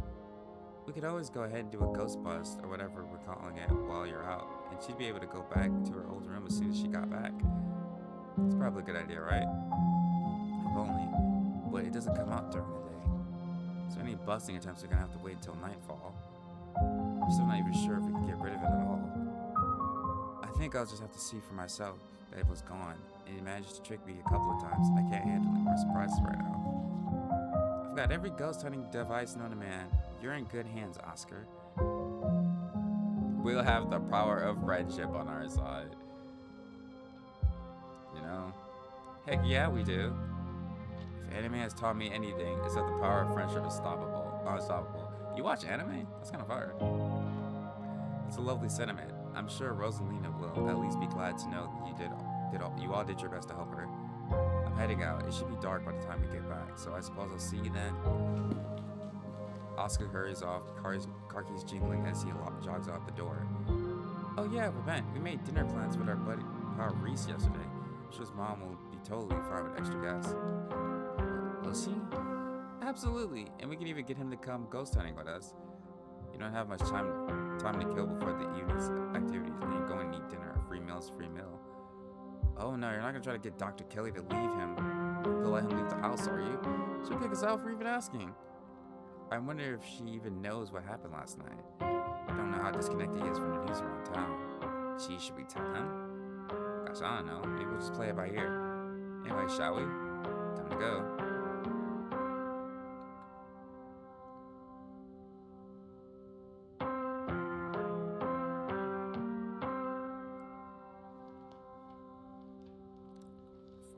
We could always go ahead and do a ghost bust, or whatever we're calling it, while you're out, and she'd be able to go back to her old room as soon as she got back. It's probably a good idea, right? If only. But it doesn't come out during the day. So any busting attempts are gonna have to wait until nightfall. I'm still not even sure if we can get rid of it at all. I think I'll just have to see for myself that it was gone, and he managed to trick me a couple of times. I can't handle any more surprises right now. I've got every ghost hunting device known to man. You're in good hands, Oscar. We'll have the power of friendship on our side. You know? Heck yeah, we do. If anime has taught me anything, it's that the power of friendship is unstoppable. You watch anime? That's kind of fire. It's a lovely sentiment. I'm sure Rosalina will at least be glad to know that you all did your best to help her. I'm heading out. It should be dark by the time we get back, so I suppose I'll see you then. Oscar hurries off, car keys jingling as he jogs out the door. Oh yeah, we made dinner plans with our buddy Reese yesterday. I'm sure his mom will be totally fine with extra gas. Will she? Absolutely, and we can even get him to come ghost hunting with us. You don't have much time to kill before the evening's activities, and you're going to eat dinner. Free meal. Oh no, you're not gonna try to get Dr. Kelly to leave him. To let him leave the house, are you? She'll kick us out for even asking. I wonder if she even knows what happened last night. I don't know how disconnected he is from the news around town. Gee, should we tell him? Gosh, I don't know. Maybe we'll just play it by ear. Anyway, shall we? Time to go.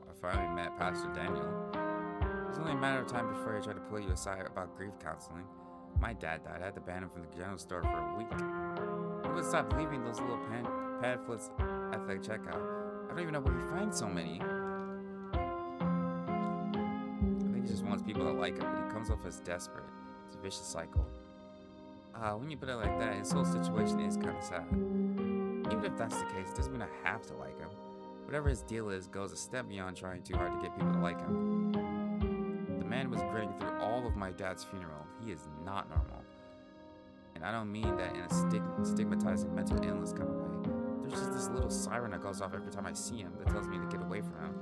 I finally met Pastor Daniel. It was only a matter of time before he tried to pull you aside about grief counseling. My dad died. I had to ban him from the general store for a week. He would stop leaving those little pamphlets at the checkout. I don't even know where he finds so many. I think he just wants people to like him, but he comes off as desperate. It's a vicious cycle. When you put it like that, his whole situation is kind of sad. Even if that's the case, it doesn't mean I have to like him. Whatever his deal is goes a step beyond trying too hard to get people to like him. The man was grinning through all of my dad's funeral. He is not normal. And I don't mean that in a stigmatizing mental illness kind of way. There's just this little siren that goes off every time I see him that tells me to get away from him.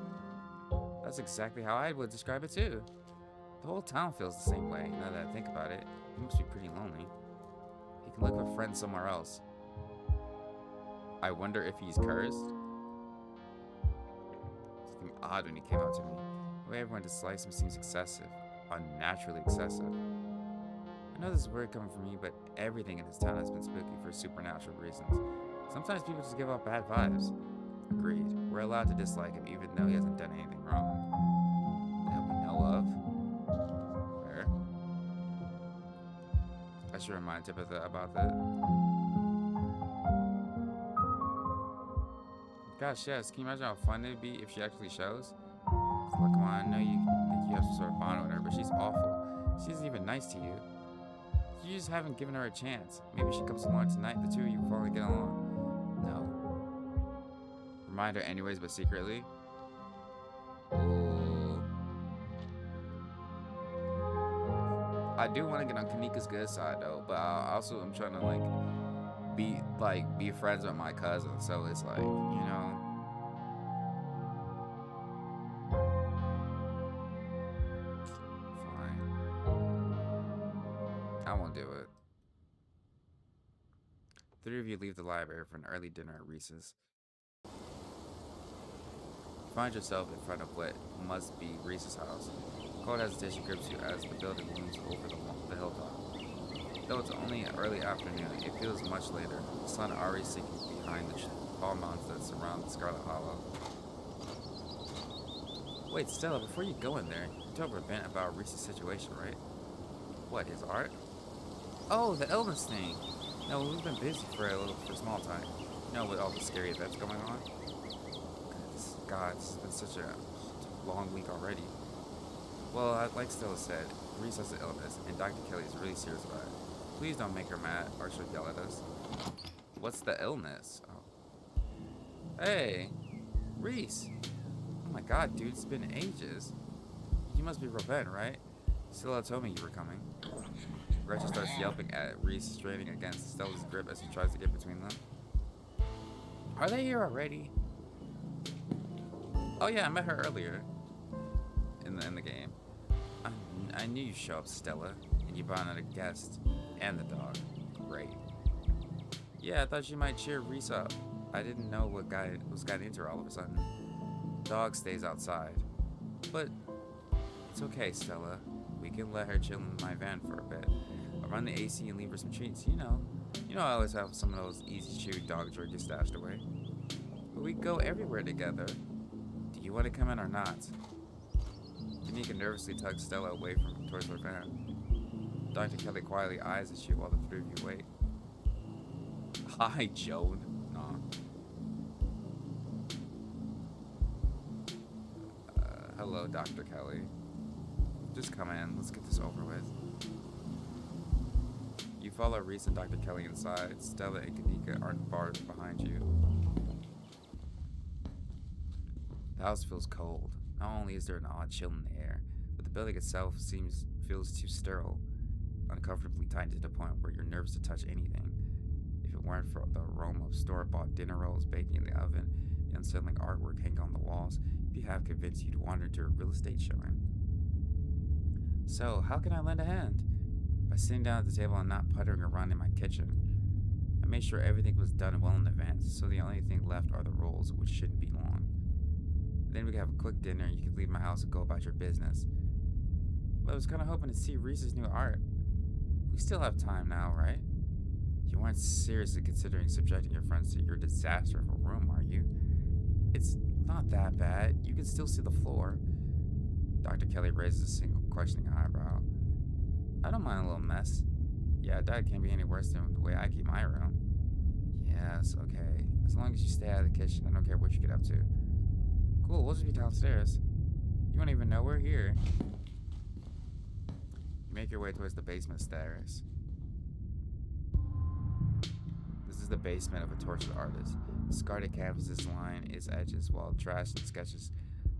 That's exactly how I would describe it too. The whole town feels the same way, now that I think about it. He must be pretty lonely. He can look for friends somewhere else. I wonder if he's cursed. Something odd when he came out to me. The way everyone dislikes him seems excessive. Unnaturally excessive. I know this is weird coming from me, but everything in this town has been spooky for supernatural reasons. Sometimes people just give off bad vibes. Agreed. We're allowed to dislike him even though he hasn't done anything wrong. That we know of. Fair. I should remind Tabitha about that. Gosh, yes. Can you imagine how fun it'd be if she actually shows? So, look, come on, I know you think you have some sort of bond with her, but she's awful. She isn't even nice to you. You just haven't given her a chance. Maybe she comes along tonight, the two of you will finally get along. No. Remind her anyways, but secretly. Ooh. I do want to get on Kanika's good side though, but I also am trying to be friends with my cousin, so it's like, you know. I won't do it. Three of you leave the library for an early dinner at Reese's. You find yourself in front of what must be Reese's house. Cold hesitation grips you as the building looms over the hilltop. Though it's only early afternoon, it feels much later. The sun already sinking behind the tall mountains that surround the Scarlet Hollow. Wait, Stella, before you go in there, you told Brent about Reese's situation, right? What, his art? Oh, the illness thing. No, we've been busy for small time. You know, with all the scary events going on. God, it's been such a long week already. Well, like Stella said, Reese has an illness, and Dr. Kelly is really serious about it. Please don't make her mad, or she'll yell at us. What's the illness? Oh. Hey, Reese. Oh my God, dude, it's been ages. You must be Robin, right? Stella told me you were coming. Gretchen starts yelping at Reese, straining against Stella's grip as he tries to get between them. Are they here already? Oh yeah, I met her earlier in the game. I knew you'd show up, Stella, and you brought out a guest and the dog. Great. Yeah, I thought you might cheer Reese up. I didn't know what was got into her all of a sudden. Dog stays outside, but it's okay, Stella. We can let her chill in my van for a bit. I'll run the AC and leave her some treats. I always have some of those easy chew dog jerky stashed away. But we go everywhere together. Do you want to come in or not? Kanika nervously tugs Stella away from towards her van. Dr. Kelly quietly eyes at you while the three of you wait. Hi, Joan. Nah. Hello, Dr. Kelly. Just come in. Let's get this over with. You follow Reese and Dr. Kelly inside. Stella and Kanika aren't barred behind you. The house feels cold. Not only is there an odd chill in the air, but the building itself feels too sterile, uncomfortably tight to the point where you're nervous to touch anything. If it weren't for the aroma of store-bought dinner rolls baking in the oven, the unsettling artwork hanging on the walls, you'd be half convinced you'd wander into a real estate showing. So, how can I lend a hand? By sitting down at the table and not puttering around in my kitchen. I made sure everything was done well in advance, so the only thing left are the rolls, which shouldn't be long. Then we could have a quick dinner and you could leave my house and go about your business. But I was kind of hoping to see Reese's new art. We still have time now, right? You weren't seriously considering subjecting your friends to your disaster of a room, are you? It's not that bad. You can still see the floor. Dr. Kelly raises a single questioning eyebrow. I don't mind a little mess. Yeah, that can't be any worse than the way I keep my room. Yes, okay. As long as you stay out of the kitchen, I don't care what you get up to. Cool, we'll just be downstairs. You won't even know we're here. You make your way towards the basement stairs. This is the basement of a tortured artist. Scarlet canvases line its edges while trash and sketches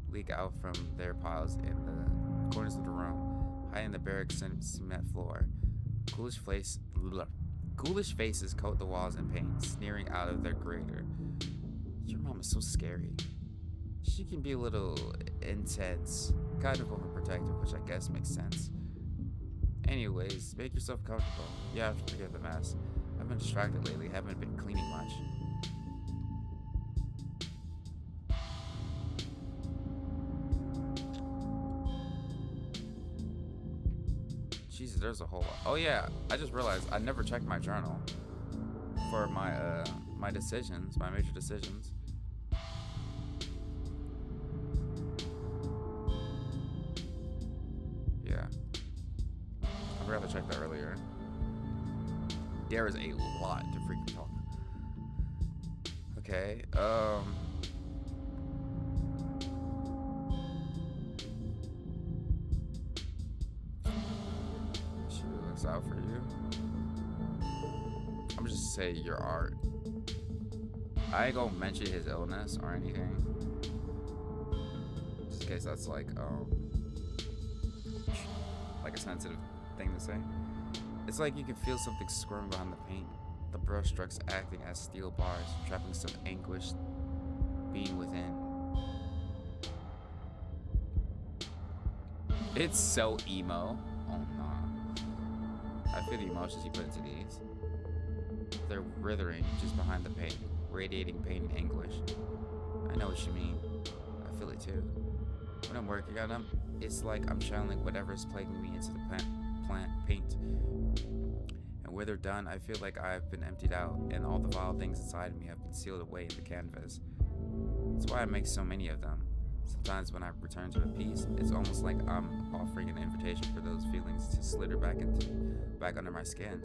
leak out from their piles in the corners of the room, hiding the bare cement floor. Ghoulish faces coat the walls in paint, sneering out of their grater. Your mom is so scary. She can be a little intense, kind of overprotective, which I guess makes sense. Anyways, make yourself comfortable. You have to forgive the mess. I've been distracted lately, haven't been cleaning much. Jesus, there's a whole lot. Oh yeah, I just realized I never checked my journal for my decisions, my major decisions. Yeah, I forgot to check that earlier. There is a lot to freaking talk. Okay, out for you. I'm just say your art. I ain't gonna mention his illness or anything, just in case that's like a sensitive thing to say. It's like you can feel something squirming behind the paint. The brush strokes acting as steel bars, trapping some anguish being within. It's so emo. Oh no. I feel the emotions you put into these. They're withering just behind the paint, radiating pain and anguish. I know what you mean. I feel it too. When I'm working on them, it's like I'm channeling whatever's plaguing me into the plant paint. And where they're done, I feel like I've been emptied out, and all the vile things inside of me have been sealed away in the canvas. That's why I make so many of them. Sometimes when I return to a piece, it's almost like I'm offering an invitation for those feelings to slither back under my skin.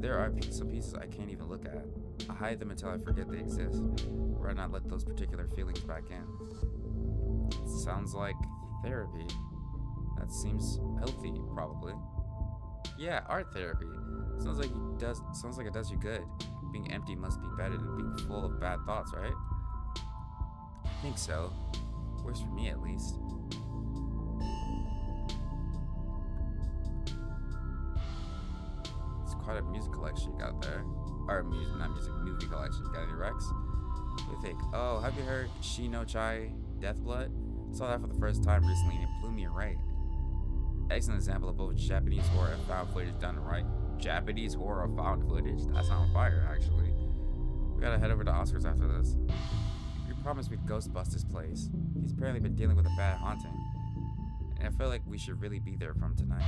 There are some pieces I can't even look at. I hide them until I forget they exist, or I not let those particular feelings back in. It sounds like therapy. That seems healthy, probably. Yeah, art therapy. Sounds like it does you good. Being empty must be better than being full of bad thoughts, right? I think so. Works for me, at least. It's quite a music collection you got there. Or movie collection. You got any Rex? What do you think? Oh, have you heard Shi no Chai, Deathblood? I saw that for the first time recently and it blew me right. Excellent example of both Japanese horror and found footage done right. Japanese horror found footage? That's on fire, actually. We gotta head over to Oscar's after this. Promised we'd ghost bust his place. He's apparently been dealing with a bad haunting. And I feel like we should really be there for him tonight.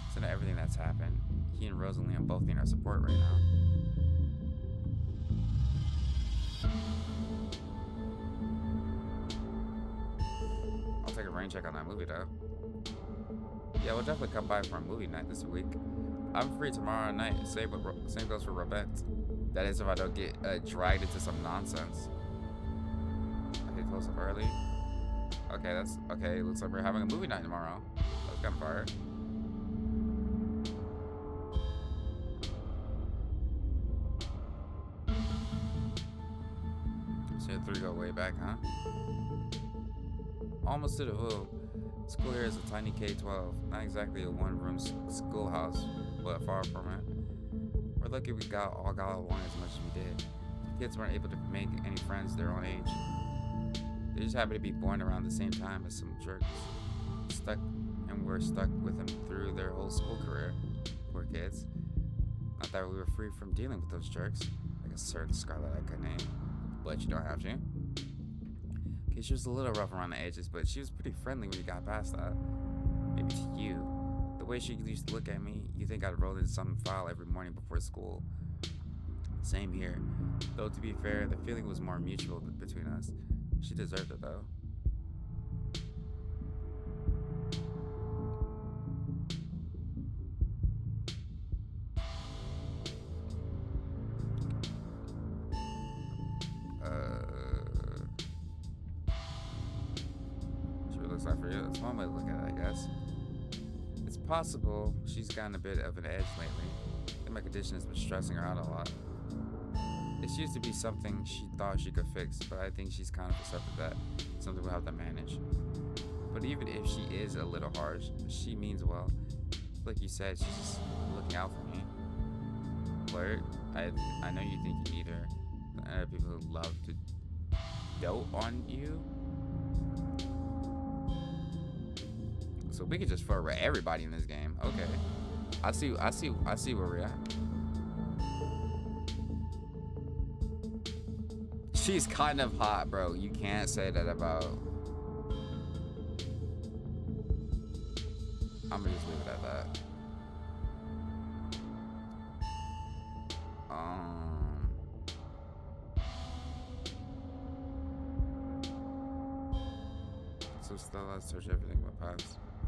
Instead of everything that's happened, he and Rosalie both need our support right now. I'll take a rain check on that movie though. Yeah, we'll definitely come by for a movie night this week. I'm free tomorrow night. Same goes for Robert. That is if I don't get dragged into some nonsense. Okay, close up early. Okay, that's okay. Looks like we're having a movie night tomorrow. That's kind of fire. So the 3 go way back, huh? Almost to the hood. School here is a tiny K-12, not exactly a one-room schoolhouse, but far from it. We're lucky we all got along as much as we did. The kids weren't able to make any friends their own age. They just happened to be born around the same time as some jerks. We're stuck with them through their whole school career. Poor kids. Not that we were free from dealing with those jerks, like a certain Scarlet I could name, but you don't have to. Okay, she was a little rough around the edges, but she was pretty friendly when you got past that. Maybe to you. The way she used to look at me, you think I'd roll in some file every morning before school. Same here. Though to be fair, the feeling was more mutual between us. She deserved it though. Looks like for you. That's one way to look at it, I guess. It's possible she's gotten a bit of an edge lately. I think my condition has been stressing her out a lot. This used to be something she thought she could fix, but I think she's kind of accepted that. Something we'll have to manage. But even if she is a little harsh, she means well. Like you said, she's just looking out for me. Flirt, I know you think you need her. There are people who love to dote on you. So we can just flirt with everybody in this game. Okay. I see where we're at. She's kind of hot, bro. You can't say that about. I'm gonna just leave it at that. So still, let's search everything but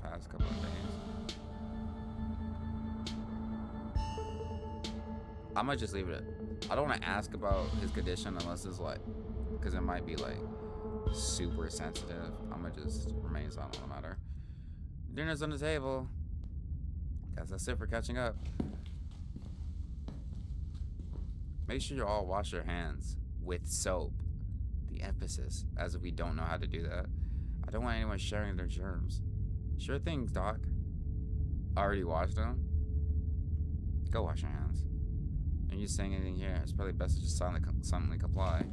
past couple of days. I might just leave it. I don't want to ask about his condition unless it's like, because it might be like super sensitive. I'm gonna just remain silent on the matter. Dinner's on the table. Guess that's it for catching up. Make sure you all wash your hands with soap. The emphasis, as if we don't know how to do that. I don't want anyone sharing their germs. Sure thing, Doc. Already washed them? Go wash your hands. Are you saying anything here? It's probably best to just silently comply.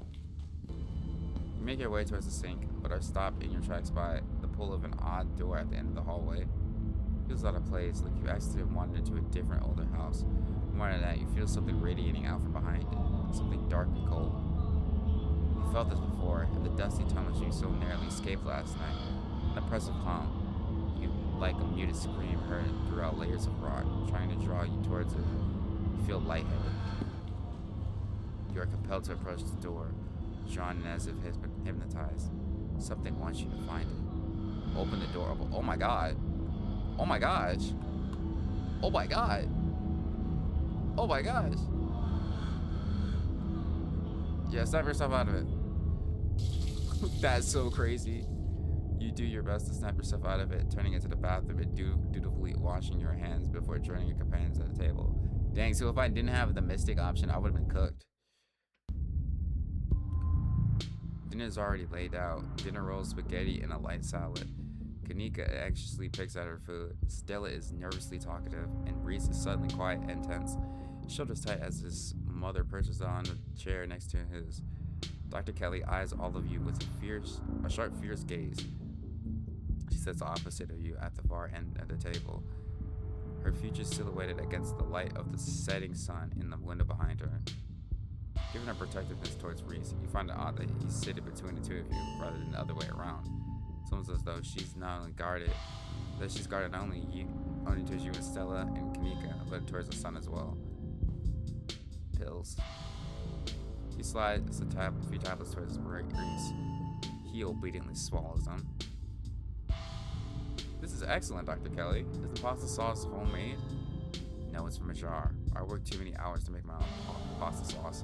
You make your way towards the sink, but are stopped in your tracks by the pull of an odd door at the end of the hallway. It feels out of place, like you accidentally wandered into a different, older house. More than that, you feel something radiating out from behind it. Something dark and cold. You felt this before, and the dusty tunnels you so narrowly escaped last night. An oppressive hum. You, like a muted scream, heard throughout layers of rock, trying to draw you towards it. You feel lightheaded. You are compelled to approach the door, drawn in as if hypnotized. Something wants you to find it. Open the door. Oh my god. Oh my gosh. Oh my god. Oh my gosh. Yeah, snap yourself out of it. That's so crazy. You do your best to snap yourself out of it, turning into the bathroom and dutifully washing your hands before joining your companions at the table. Dang, so if I didn't have the mystic option, I would have been cooked. Dinner's already laid out. Dinner rolls, spaghetti, and a light salad. Kanika anxiously picks at her food. Stella is nervously talkative, and Reese is suddenly quiet and tense. Shoulders tight as his mother perches on the chair next to his. Dr. Kelly eyes all of you with a sharp, fierce gaze. She sits opposite of you at the far end of the table, her features silhouetted against the light of the setting sun in the window behind her. Given her protectiveness towards Reese, you find it odd that he's sitting between the two of you rather than the other way around. It's almost as though she's not only guarded that she's guarded not only towards you and Stella and Kanika, but towards the sun as well. Pills. He slides a few tablets towards Reese. He obediently swallows them. This is excellent, Dr. Kelly. Is the pasta sauce homemade? No, it's from a jar. I worked too many hours to make my own pasta sauce.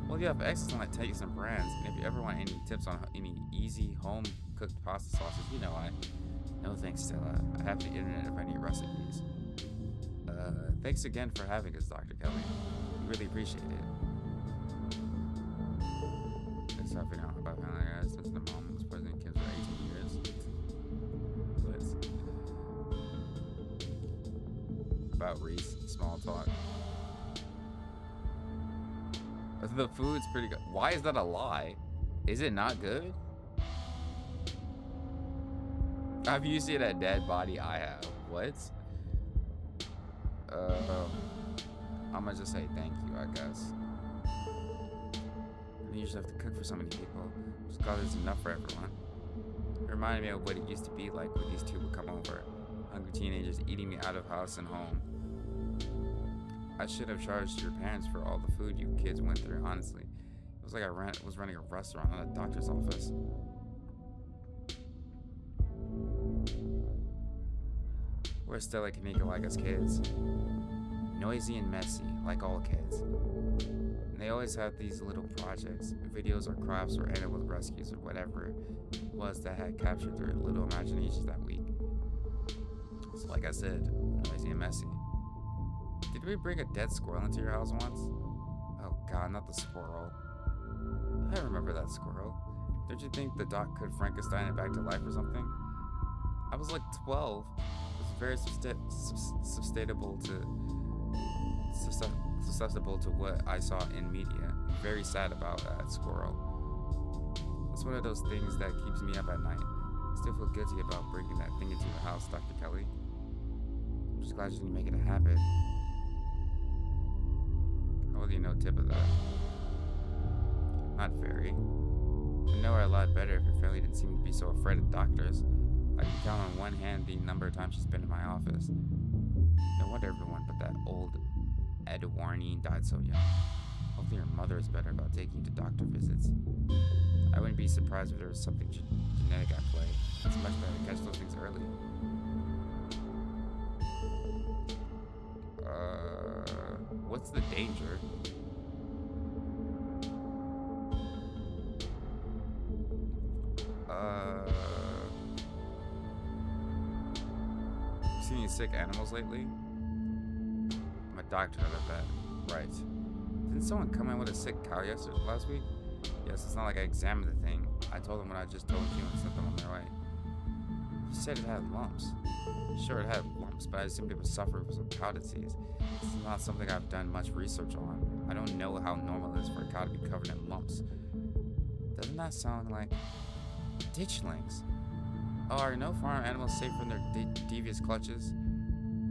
Well, you have excellent taste and brands, and if you ever want any tips on any easy home-cooked pasta sauces, you know I... No thanks, Stella. I have the internet if I need recipes. Thanks again for having us, Dr. Kelly. We really appreciate it. Thanks for having out about family guys since the mom was president kids for 18 years. About Reese, small talk. The food's pretty good. Why is that a lie? Is it not good? Have you seen a dead body? I have. What? I'm gonna just say thank you, I guess. You usually have to cook for so many people. Just glad there's enough for everyone. It reminded me of what it used to be like when these two would come over. Hungry teenagers eating me out of house and home. I should have charged your parents for all the food you kids went through, honestly. It was like I was running a restaurant, not a doctor's office. We're still like Kanika like us kids. Noisy and messy, like all kids. And they always had these little projects, videos or crafts or animal rescues or whatever it was that had captured their little imaginations that week. So like I said, noisy and messy. Did we bring a dead squirrel into your house once? Oh god, not the squirrel. I remember that squirrel. Don't you think the doc could Frankenstein it back to life or something? I was like 12. It was very susceptible to what I saw in media. Very sad about that squirrel. It's one of those things that keeps me up at night. I still feel guilty about bringing that thing into your house, Dr. Kelly. I'm just glad you didn't make it a habit. How will you know tip of that? Not very. I know her a lot better if your family didn't seem to be so afraid of doctors. I can count on one hand the number of times she's been in my office. No wonder everyone but that old Ed Warney died so young. Hopefully your mother is better about taking you to doctor visits. I wouldn't be surprised if there was something genetic at play. It's much better to catch those things early. What's the danger? You seen any sick animals lately? I'm a doctor, I bet. Right. Didn't someone come in with a sick cow last week? Yes, it's not like I examined the thing. I told them what I just told you and sent them on their way. You said it had lumps. Sure, it had lumps, but I assumed it was suffering from some cow disease. This is not something I've done much research on. I don't know how normal it is for a cow to be covered in lumps. Doesn't that sound like ditchlings? Oh, are no farm animals safe from their devious clutches?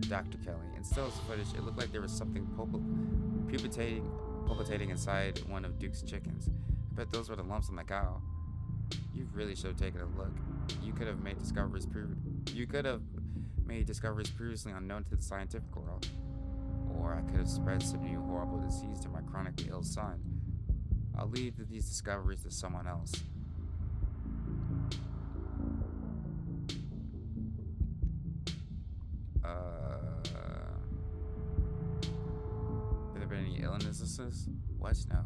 Dr. Kelly. In Stella's footage, it looked like there was something palpitating inside one of Duke's chickens. I bet those were the lumps on the cow. You really should have taken a look. You could have made discoveries previously unknown to the scientific world. Or I could have spread some new horrible disease to my chronically ill son. I'll leave these discoveries to someone else. Have there been any illnesses? What? No.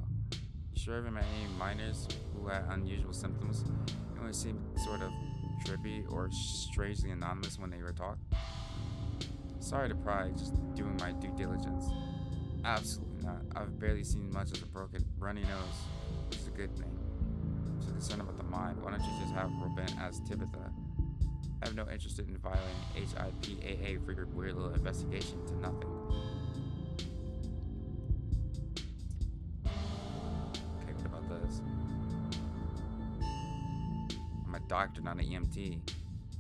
You sure haven't met any minors who had unusual symptoms? You only seem sort of trippy or strangely anonymous when they were talk. Sorry to pry, just doing my due diligence. Absolutely not. I've barely seen much of a runny nose, which is a good thing. I'm so concerned about the mind. Why don't you just have Robin as Tabitha? I have no interest in violating HIPAA figured weird little investigation to nothing. Okay, what about this? I'm a doctor, not an EMT.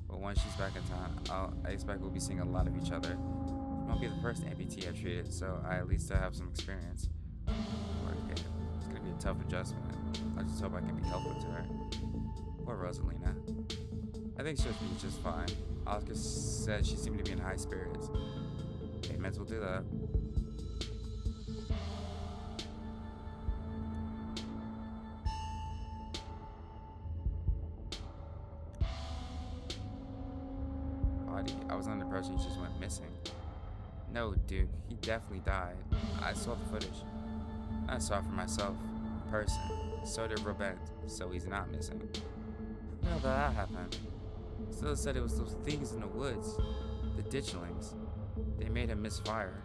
But once she's back in town, I expect we'll be seeing a lot of each other. She won't be the first amputee I've treated, so I at least have some experience. Okay, it's gonna be a tough adjustment. I just hope I can be helpful to her. Poor Rosalina. I think she'll be just fine. Oscar said she seemed to be in high spirits. Payments will do that. Audie, I was under the impression he just went missing. No, dude, he definitely died. I saw the footage. I saw it for myself, in person. So did Robert, so he's not missing. How did that happen? Still said it was those things in the woods. The ditchlings. They made him misfire.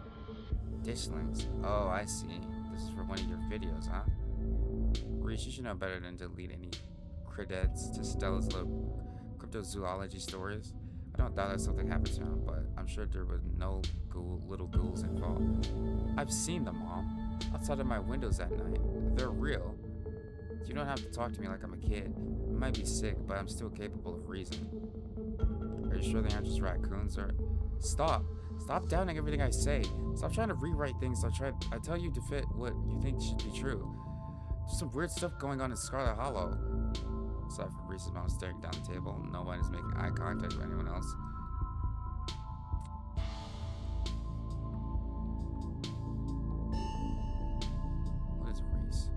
Ditchlings? Oh, I see. This is for one of your videos, huh? Reese, you should know better than to lead any credits to Stella's little cryptozoology stories. I don't doubt that something happened to him, but I'm sure there were no little ghouls involved. I've seen them, Mom. Outside of my windows at night. They're real. You don't have to talk to me like I'm a kid. I might be sick, but I'm still capable of reason. Are you sure they aren't just raccoons or... Stop! Stop doubting everything I say. Stop trying to rewrite things I tell you to fit what you think should be true. There's some weird stuff going on in Scarlet Hollow. Aside from Reese's mom staring down the table, no one is making eye contact with anyone else. What is Reese?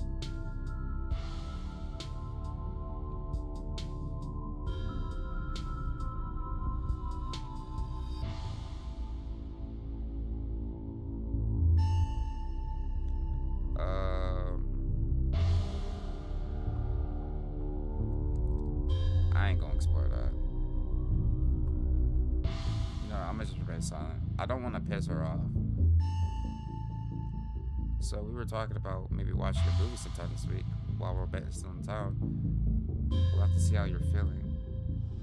I ain't gonna explore that. You know, I'm gonna just remain silent. I don't want to piss her off. So we were talking about maybe watching a movie sometime this week while we're still in town. We'll have to see how you're feeling.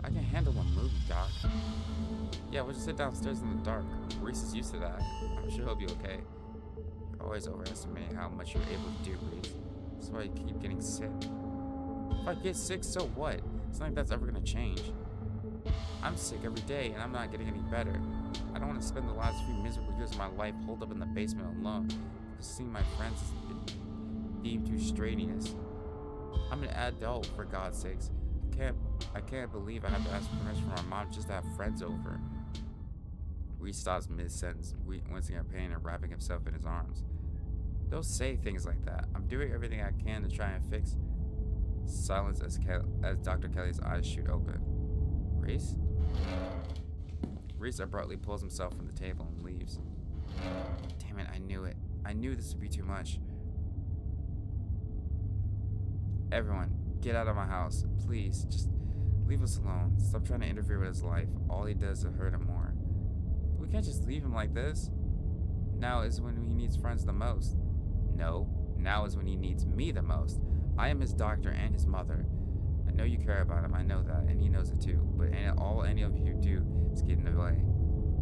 I can handle a movie, Doc. Yeah, we'll just sit downstairs in the dark. Reese is used to that. I'm sure he'll be okay. You're always overestimating how much you're able to do, Reese. That's why you keep getting sick. If I get sick, so what? It's not like that's ever gonna change. I'm sick every day, and I'm not getting any better. I don't want to spend the last few miserable years of my life holed up in the basement alone, because seeing my friends has been deemed too strenuous. I'm an adult, for God's sakes. I can't believe I have to ask permission from my mom just to have friends over. Reese stops mid-sentence, wincing in pain and wrapping himself in his arms. Don't say things like that. I'm doing everything I can to try and fix. Silence as Dr. Kelly's eyes shoot open. Reese? Reese abruptly pulls himself from the table and leaves. Damn it, I knew it. I knew this would be too much. Everyone, get out of my house. Please, just leave us alone. Stop trying to interfere with his life. All he does is hurt him more. We can't just leave him like this. Now is when he needs friends the most. No, now is when he needs me the most. I am his doctor and his mother. I know you care about him, I know that, and he knows it too. But all any of you do is get in the way.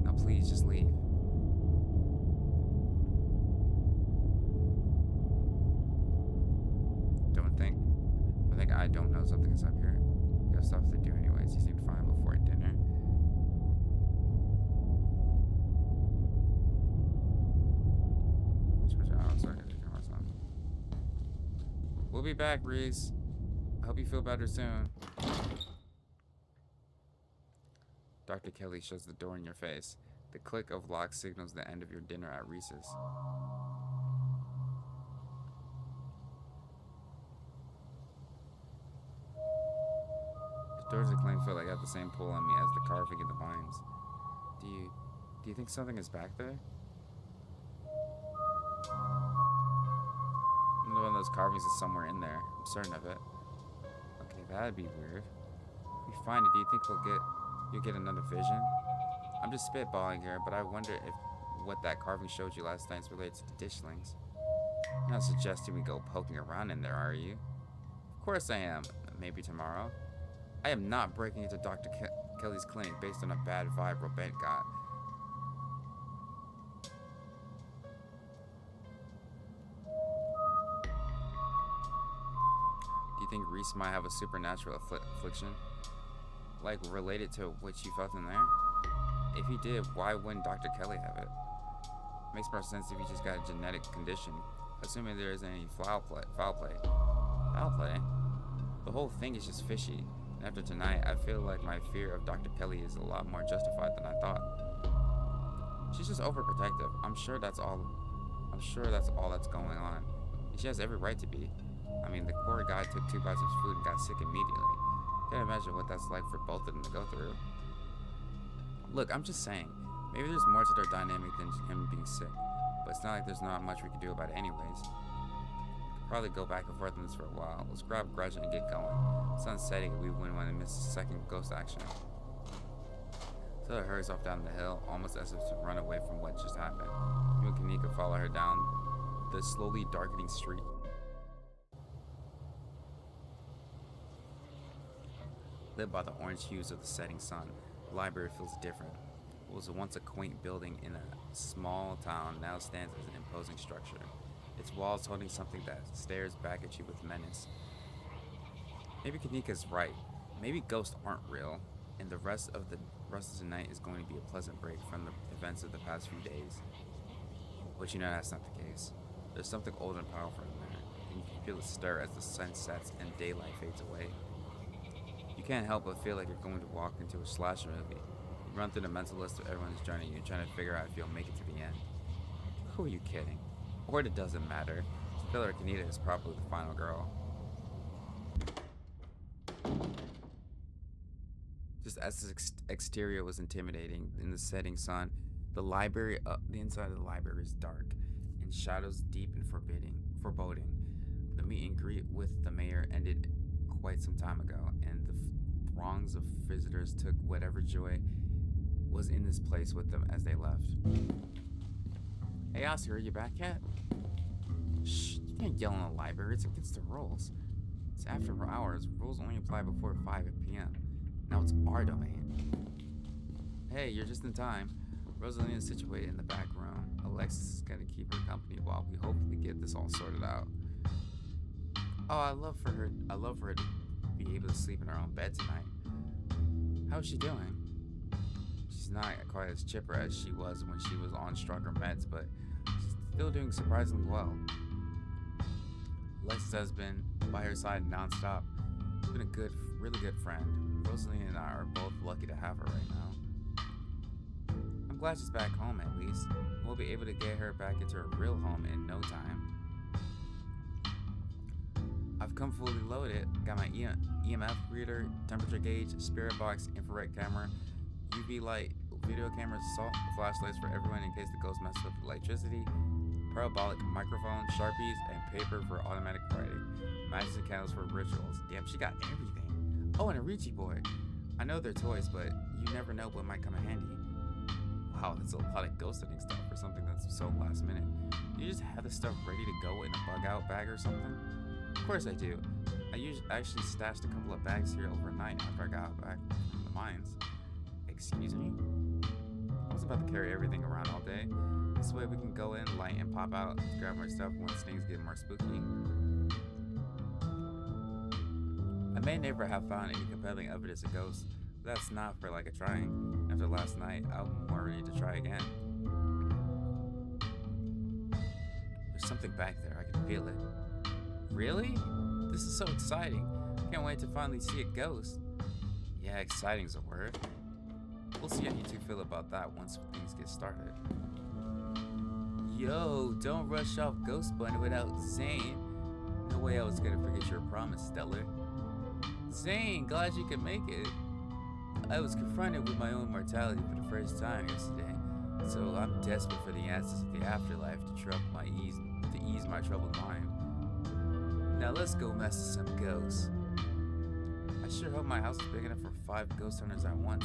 Now please, just leave. Don't think I don't know something's up here. You have stuff to do anyways. You seemed fine before dinner. We'll be back, Reese. I hope you feel better soon. Dr. Kelly shuts the door in your face. The click of lock signals the end of your dinner at Reese's. The doors of Claim feel like I have the same pull on me as the carving in the vines. Do you think something is back there? One of those carvings is somewhere in there. I'm certain of it. Okay, that'd be weird. If we find it, do you think you'll get another vision? I'm just spitballing here, but I wonder if what that carving showed you last night is related to the ditchlings. You're not suggesting we go poking around in there, are you? Of course I am. Maybe tomorrow. I am not breaking into Dr. Kelly's clinic based on a bad vibe Robent got. Do you think Reese might have a supernatural affliction? Like, related to what you felt in there? If he did, why wouldn't Dr. Kelly have it? Makes more sense if he just got a genetic condition, assuming there isn't any foul play. Foul play? The whole thing is just fishy. And after tonight, I feel like my fear of Dr. Kelly is a lot more justified than I thought. She's just overprotective. I'm sure that's all that's going on. And she has every right to be. I mean, the poor guy took 2 bites of his food and got sick immediately. Can't imagine what that's like for both of them to go through. Look, I'm just saying, maybe there's more to their dynamic than him being sick, but it's not like there's not much we can do about it anyways. We could probably go back and forth on this for a while. Let's grab Grudge and get going. Sun's setting, we wouldn't want to miss a second ghost action. Taylor hurries off down the hill, almost as if to run away from what just happened. You and Kanika follow her down the slowly darkening street. Lit by the orange hues of the setting sun, the library feels different. What was once a quaint building in a small town now stands as an imposing structure, its walls holding something that stares back at you with menace. Maybe Kanika's right. Maybe ghosts aren't real, and the rest of the night is going to be a pleasant break from the events of the past few days. But you know that's not the case. There's something old and powerful in there, and you can feel it stir as the sun sets and daylight fades away. You can't help but feel like you're going to walk into a slasher movie. You run through the mental list of everyone's journey and you're trying to figure out if you'll make it to the end. Who are you kidding? Or it doesn't matter. Taylor Kanita is probably the final girl. Just as the exterior was intimidating in the setting sun, the inside of the library is dark, and shadows deep and foreboding. The meet and greet with the mayor ended quite some time ago, and the throngs of visitors took whatever joy was in this place with them as they left. Hey Oscar, are you back yet? Shh, you can't yell in the library, it's against the rules. It's after hours, rules only apply before 5 p.m. Now it's our domain. Hey, you're just in time. Rosalina is situated in the back room. Alexis is gonna keep her company while we hopefully get this all sorted out. Oh, I love for her to be able to sleep in her own bed tonight. How's she doing? She's not quite as chipper as she was when she was on stronger meds, but she's still doing surprisingly well. Alexis has been by her side nonstop. She's been a really good friend. Rosaline and I are both lucky to have her right now. I'm glad she's back home at least. We'll be able to get her back into her real home in no time. I've come fully loaded. Got my EMF reader, temperature gauge, spirit box, infrared camera, UV light, video cameras, assault flashlights for everyone in case the ghost messes with electricity, parabolic microphone, sharpies, and paper for automatic writing, matches and candles for rituals. Damn, she got everything. Oh, and a Ouija board. I know they're toys, but you never know what might come in handy. Wow, that's a lot of ghost hunting stuff for something that's so last minute. Do you just have this stuff ready to go in a bug out bag or something? Of course I do. I actually stashed a couple of bags here overnight after I got back from the mines. Excuse me? I was about to carry everything around all day. This way we can go in, light, and pop out, grab more stuff once things get more spooky. I may never have found any compelling evidence of ghosts, but that's not for like a trying. After last night, I'm more ready to try again. There's something back there, I can feel it. Really? This is so exciting. Can't wait to finally see a ghost. Yeah, exciting's a word. We'll see how you two feel about that once things get started. Yo, don't rush off Ghost Bunny without Zane. No way I was gonna forget your promise, Stellar. Zane, glad you could make it. I was confronted with my own mortality for the first time yesterday, so I'm desperate for the answers of the afterlife to ease my troubled mind. Now let's go mess with some ghosts. I sure hope my house is big enough for 5 ghost hunters at once.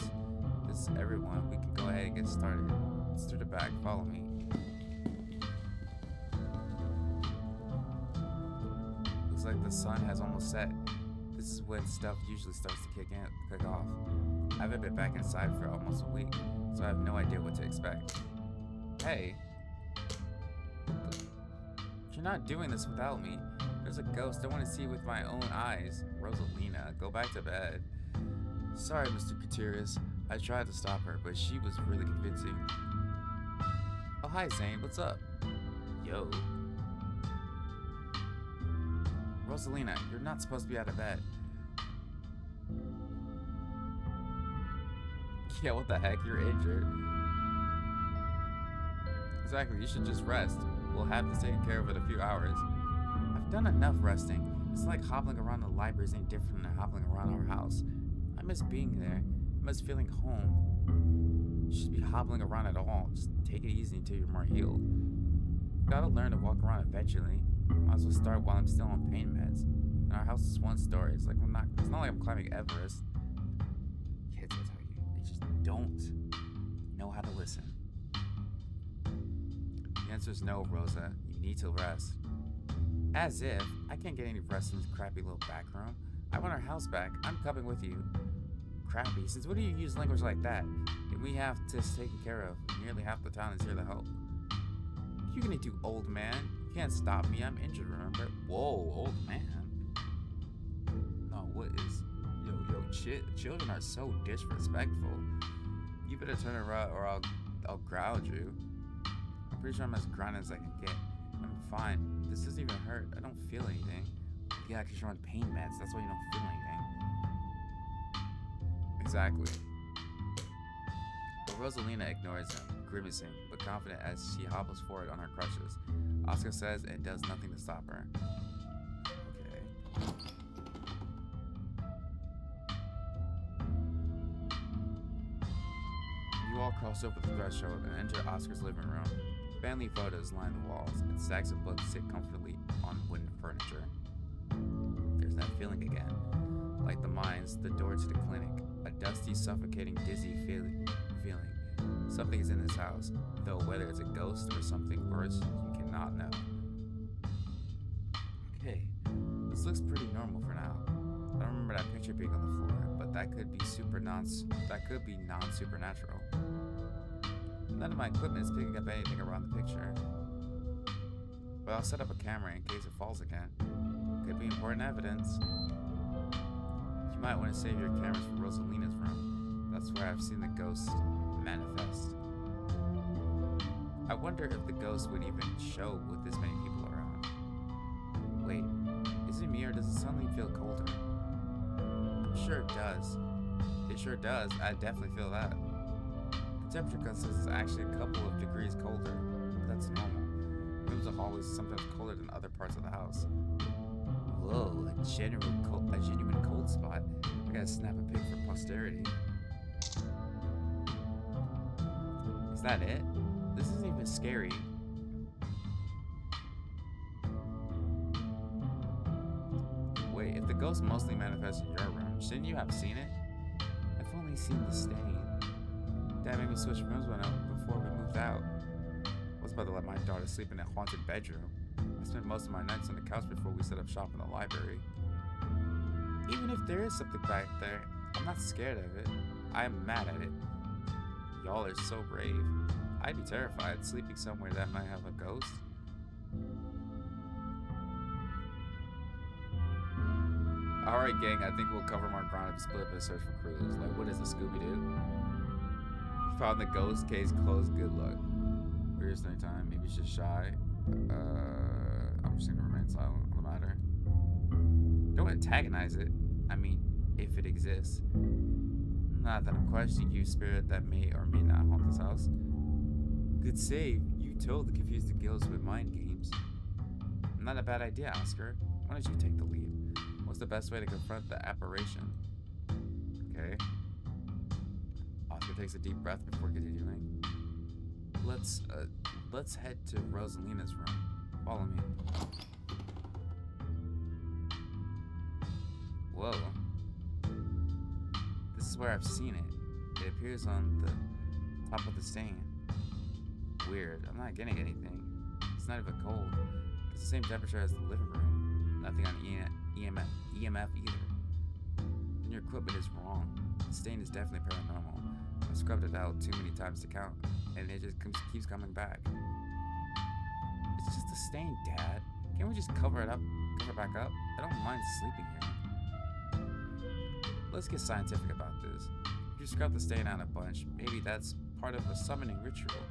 This is everyone. We can go ahead and get started. It's through the back. Follow me. Looks like the sun has almost set. This is when stuff usually starts to kick off. I haven't been back inside for almost a week, so I have no idea what to expect. Hey. You're not doing this without me. There's a ghost I want to see with my own eyes. Rosalina, go back to bed. Sorry, Mr. Gutierrez. I tried to stop her, but she was really convincing. Oh, hi, Zane. What's up? Yo. Rosalina, you're not supposed to be out of bed. Yeah, what the heck? You're injured. Exactly, you should just rest. We'll have this taken care of in a few hours. I've done enough resting. It's like hobbling around the library isn't different than hobbling around our house. I miss being there. I miss feeling home. You should be hobbling around at all. Just take it easy until you're more healed. Gotta learn to walk around eventually. Might as well start while I'm still on pain meds. And our house is 1 story. It's not like I'm climbing Everest. Kids, I tell you, they just don't know how to listen. The answer is no, Rosa. You need to rest. As if I can't get any rest in this crappy little back room. I want our house back. I'm coming with you. Crappy. Since when do you use language like that? And we have this taken care of. Nearly half the town is here to help. What are you gonna do, old man? You can't stop me. I'm injured, remember? Whoa, old man. No, what is... Yo, children are so disrespectful. You better turn around or I'll gouge you. I'm pretty sure I'm as grounded as I can get. I'm fine. This doesn't even hurt. I don't feel anything. Yeah, because you're on pain meds. That's why you don't feel anything. Exactly. But Rosalina ignores him, grimacing, but confident as she hobbles forward on her crutches. Oscar says and does nothing to stop her. Okay. You all cross over the threshold and enter Oscar's living room. Family photos line the walls, and stacks of books sit comfortably on wooden furniture. There's that feeling again. Like the mines, the door to the clinic. A dusty, suffocating, dizzy feeling. Something is in this house, though whether it's a ghost or something worse, you cannot know. Okay, this looks pretty normal for now. I don't remember that picture being on the floor, but that could be non-supernatural. None of my equipment is picking up anything around the picture. But I'll set up a camera in case it falls again. Could be important evidence. You might want to save your cameras for Rosalina's room. That's where I've seen the ghost manifest. I wonder if the ghost would even show with this many people around. Wait, is it me or does it suddenly feel colder? I'm sure it does. It sure does. I definitely feel that. The temperature consensus is actually a couple of degrees colder, but that's normal. Rooms are always sometimes colder than other parts of the house. Whoa, a genuine cold spot. I gotta snap a pic for posterity. Is that it? This isn't even scary. Wait, if the ghost mostly manifests in your room, shouldn't you have seen it? I've only seen the stain. Dad made me switch rooms before we moved out. I was about to let my daughter sleep in a haunted bedroom. I spent most of my nights on the couch before we set up shop in the library. Even if there is something back there, I'm not scared of it. I am mad at it. Y'all are so brave. I'd be terrified sleeping somewhere that might have a ghost. Alright gang, I think we'll cover more ground and split up and search for clues. Like, what is a Scooby-Doo? Found the ghost case closed, good luck. Weirdest night time, maybe she's shy. I'm just gonna remain silent on the matter. Don't antagonize it. I mean, if it exists. Not that I'm questioning you, spirit that may or may not haunt this house. Good save. You totally confused the ghosts with mind games. Not a bad idea, Oscar. Why don't you take the lead? What's the best way to confront the apparition? Okay. Oscar takes a deep breath before continuing. Let's head to Rosalina's room. Follow me. Whoa. This is where I've seen it. It appears on the top of the stain. Weird. I'm not getting anything. It's not even cold. It's the same temperature as the living room. Nothing on EMF either. And your equipment is wrong. The stain is definitely paranormal. I've scrubbed it out too many times to count, and it just keeps coming back. It's just a stain, Dad. Can't we just cover it back up? I don't mind sleeping here. Let's get scientific about this. If you scrub the stain out a bunch, maybe that's part of a summoning ritual.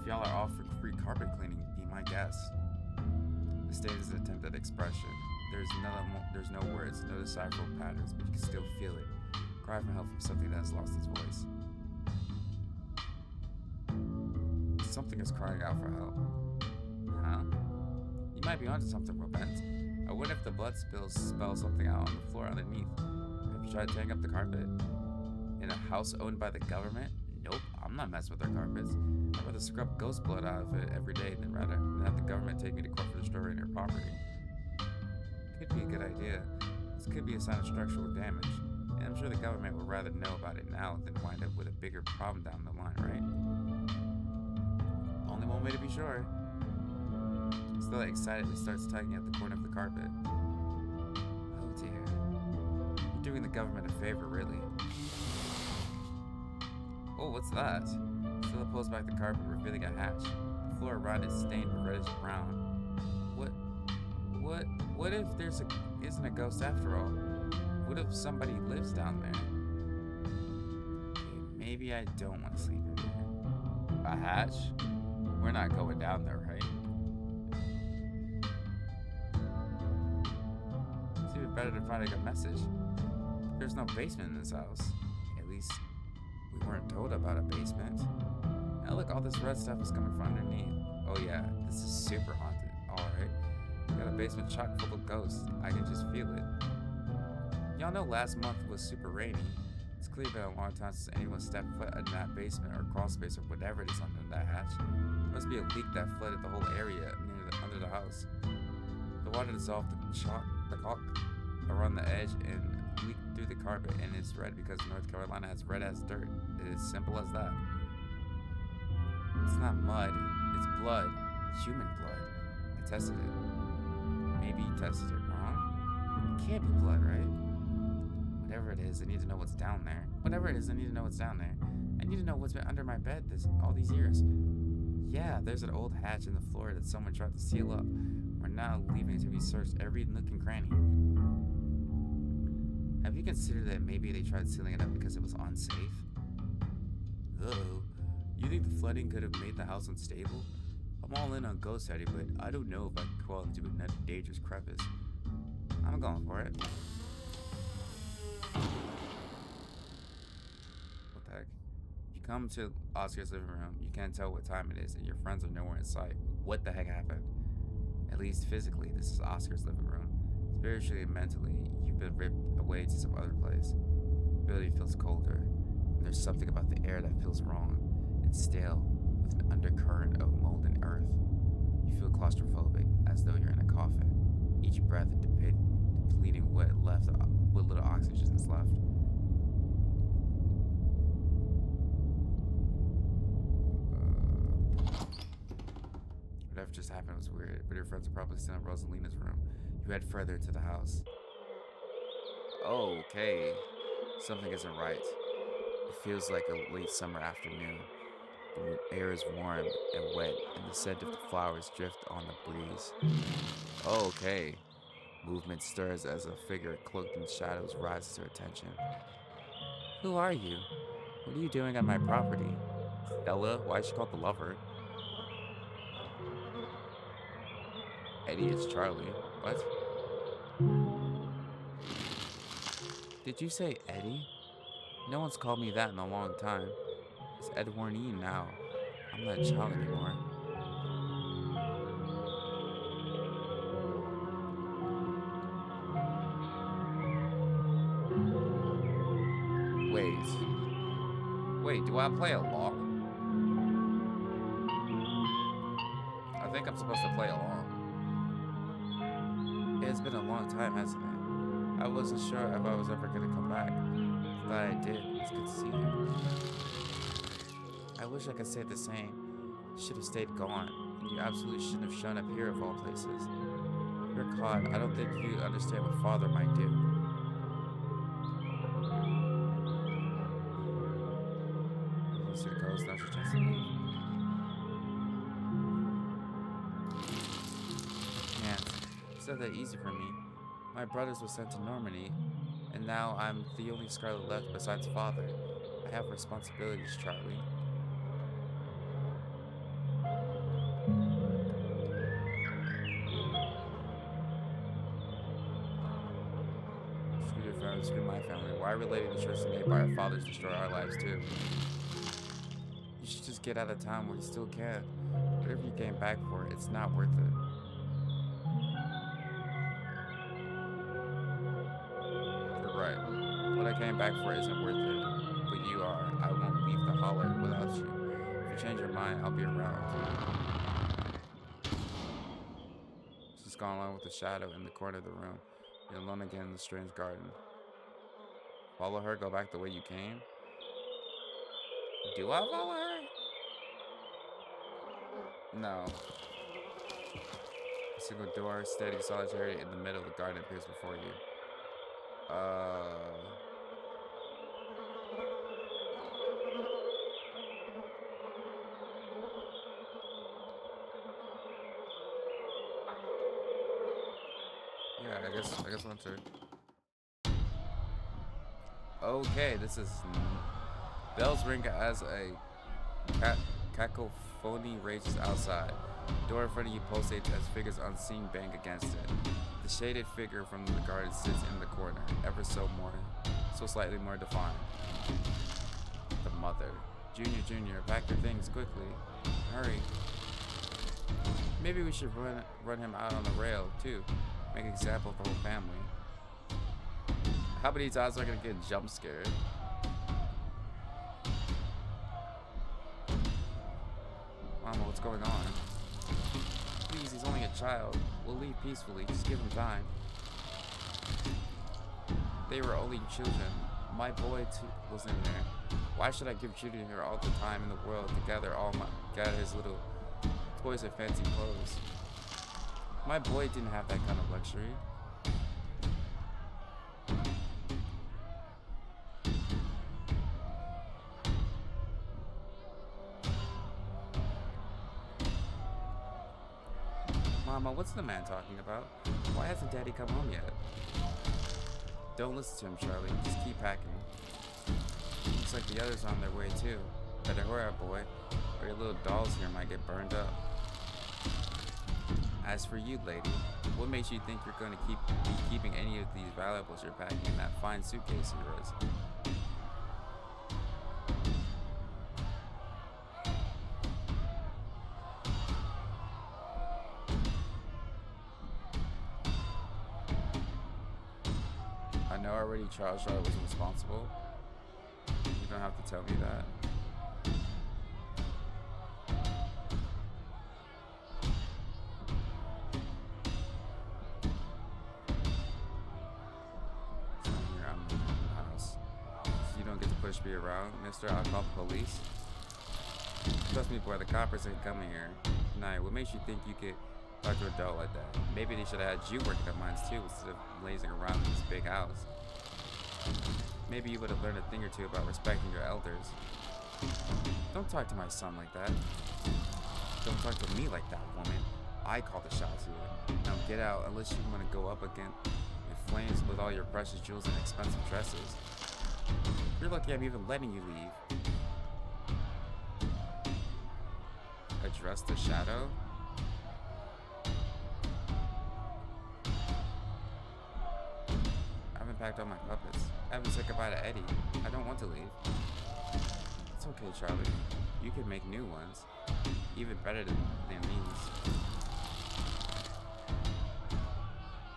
If y'all are offering free carpet cleaning, be my guest. The stain is an attempt at expression. There's no words, no decipherable patterns, but you can still feel it. cry for help from something that has lost its voice. Something is crying out for help. Huh? You might be onto something, Repent. I wonder if the blood spills spell something out on the floor underneath. Have you tried tearing up the carpet? In a house owned by the government? Nope, I'm not messing with their carpets. I'd rather scrub ghost blood out of it every day than have the government take me to court for destroying their property. Could be a good idea. This could be a sign of structural damage, and I'm sure the government would rather know about it now than wind up with a bigger problem down the line, right? Only one way to be sure. Stella excitedly starts tugging at the corner of the carpet. Oh dear. You're doing the government a favor, really. Oh, what's that? Stella pulls back the carpet, revealing a hatch. The floor around is stained reddish brown. What if isn't a ghost after all? What if somebody lives down there? Okay, maybe I don't want to sleep in there. A hatch? We're not going down there, right? It's even better to find a message. There's no basement in this house. At least, we weren't told about a basement. Now look, all this red stuff is coming from underneath. Oh yeah, this is super haunted. Alright. We got a basement chock full of ghosts. I can just feel it. Y'all know last month was super rainy. It's clearly been a long time since anyone stepped foot in that basement or crawl space or whatever it is under that hatch. There must be a leak that flooded the whole area under the house. The water dissolved the caulk around the edge and leaked through the carpet, and it's red because North Carolina has red as dirt. It is simple as that. It's not mud, it's blood. Human blood. I tested it. Maybe you tested it wrong. It can't be blood, right? Whatever it is, I need to know what's down there. I need to know what's been under my bed all these years. Yeah, there's an old hatch in the floor that someone tried to seal up. We're now leaving it to be searched every nook and cranny. Have you considered that maybe they tried sealing it up because it was unsafe? Uh-oh. You think the flooding could have made the house unstable? I'm all in on ghost study, but I don't know if I can crawl into another dangerous crevice. I'm going for it. What the heck? You come to Oscar's living room, you can't tell what time it is, and your friends are nowhere in sight. What the heck happened? At least physically, this is Oscar's living room. Spiritually and mentally, you've been ripped away to some other place. The building feels colder, and there's something about the air that feels wrong. It's stale, with an undercurrent of mold and earth. You feel claustrophobic, as though you're in a coffin. Each breath depleting what little oxygen is left. Whatever just happened was weird, but your friends are probably still in Rosalina's room. You head further into the house. Okay, something isn't right. It feels like a late summer afternoon. The air is warm and wet, and the scent of the flowers drift on the breeze. Okay. Movement stirs as a figure cloaked in shadows rises to attention. Who are you? What are you doing on my property? Stella? Why is she called the lover? Eddie, it's Charlie. What? Did you say Eddie? No one's called me that in a long time. It's Edwardian now. I'm not a child anymore. Wait, do I play along? I think I'm supposed to play along. It's been a long time, hasn't it? I wasn't sure if I was ever gonna come back. Glad I did. It's good to see you. I wish I could say the same. Should have stayed gone. You absolutely shouldn't have shown up here of all places. You're caught. I don't think you understand what father might do. Once it goes, now's your chance to leave. Can't. It's not that easy for me. My brothers were sent to Normandy, and now I'm the only Scarlet left besides father. I have responsibilities, Charlie. family, screw my family. Why relating the choices made by our fathers destroy our lives too? You should just get out of town where you still can. Whatever you came back for, it's not worth it. You're right. What I came back for isn't worth it. But you are. I won't leave the holler without you. If you change your mind, I'll be around. She's gone along with the shadow in the corner of the room. You're alone again in the strange garden. Follow her, go back the way you came? Do I follow her? No. A single door, steady, solitary, in the middle of the garden appears before you. Yeah, I guess I'll enter. Okay, this is bells ring as a cacophony rages outside. The door in front of you pulsates as figures unseen bang against it. The shaded figure from the garden sits in the corner, ever so slightly more defined. The mother. Junior, pack your things quickly. Hurry. Maybe we should run him out on the rail, too. Make an example of the whole family. How many times are I gonna get jump scared? Mama, what's going on? Please, he's only a child. We'll leave peacefully. Just give him time. They were only children. My boy too was in there. Why should I give Judy here all the time in the world to gather his little toys and fancy clothes? My boy didn't have that kind of luxury. Mama, what's the man talking about? Why hasn't Daddy come home yet? Don't listen to him, Charlie. Just keep packing. Looks like the others are on their way too. Better hurry up, boy, or your little dolls here might get burned up. As for you, lady, what makes you think you're going to be keeping any of these valuables you're packing in that fine suitcase of yours? I know already Charles Shaw was responsible. You don't have to tell me that. Push me around, mister. I'll call the police. Trust me, boy, the coppers ain't coming here tonight. What makes you think you could talk to an adult like that? Maybe they should have had you working at mines too instead of lazing around in this big house. Maybe you would have learned a thing or two about respecting your elders. Don't talk to my son like that. Don't talk to me like that, woman. I call the shots here. Now get out unless you want to go up again in flames with all your precious jewels and expensive dresses. You're lucky I'm even letting you leave. Address the shadow? I haven't packed all my puppets. I haven't said goodbye to Eddie. I don't want to leave. It's okay, Charlie. You can make new ones. Even better than these.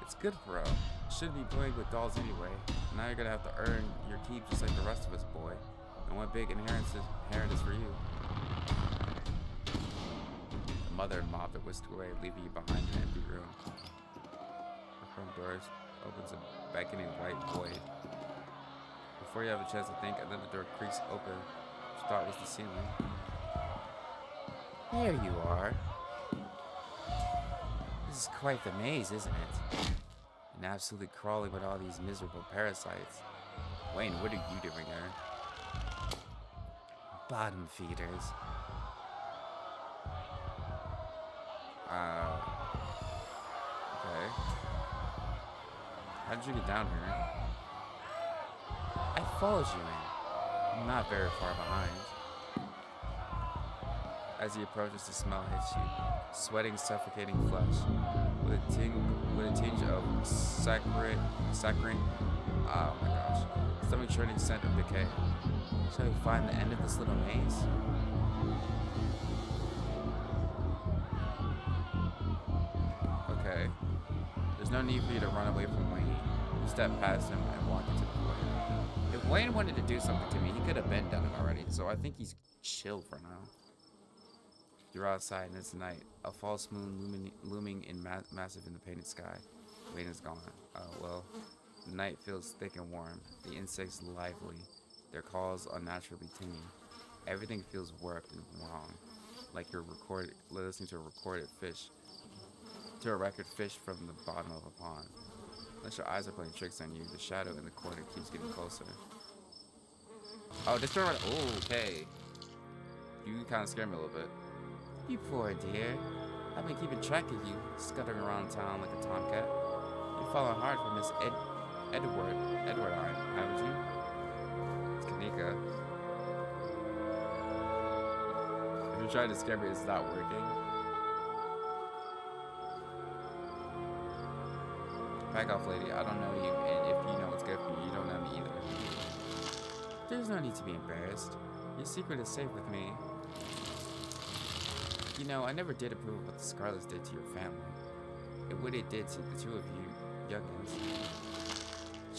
It's good, bro. Shouldn't be playing with dolls anyway. Now you're gonna have to earn your keep just like the rest of us, boy. And one big inheritance for you. The mother and mother whisked away, leaving you behind in an empty room. The front door opens a beckoning white void. Before you have a chance to think, another door creaks open, which you thought was the ceiling. There you are. This is quite the maze, isn't it? And absolutely crawling with all these miserable parasites. Wayne, what are you doing here? Bottom feeders. Okay. How did you get down here? I followed you in. I'm not very far behind. As he approaches, the smell hits you. Sweating, suffocating flesh. With a tinge of saccharine Oh my gosh. Stomach churning scent of decay. Shall we find the end of this little maze? Okay. There's no need for you to run away from Wayne. You step past him and walk into the void. If Wayne wanted to do something to me, he could have been done it already, so I think he's chill for now. You're outside and it's night. A false moon looming in massive in the painted sky. Wayne is gone. Well, the night feels thick and warm. The insects lively. Their calls unnaturally tinny. Everything feels warped and wrong. Like you're listening to a record fish from the bottom of a pond. Unless your eyes are playing tricks on you, the shadow in the corner keeps getting closer. Oh, this one right. Oh, okay. You kind of scared me a little bit. You poor dear. I've been keeping track of you, scuttering around town like a tomcat. You're falling hard for Miss Edward, haven't you? It's Kanika. If you're trying to scare me, it's not working. Back off, lady. I don't know you, and if you know what's good for you, you don't know me either. There's no need to be embarrassed. Your secret is safe with me. You know, I never did approve of what the Scarlets did to your family. And what it did to the two of you youngins.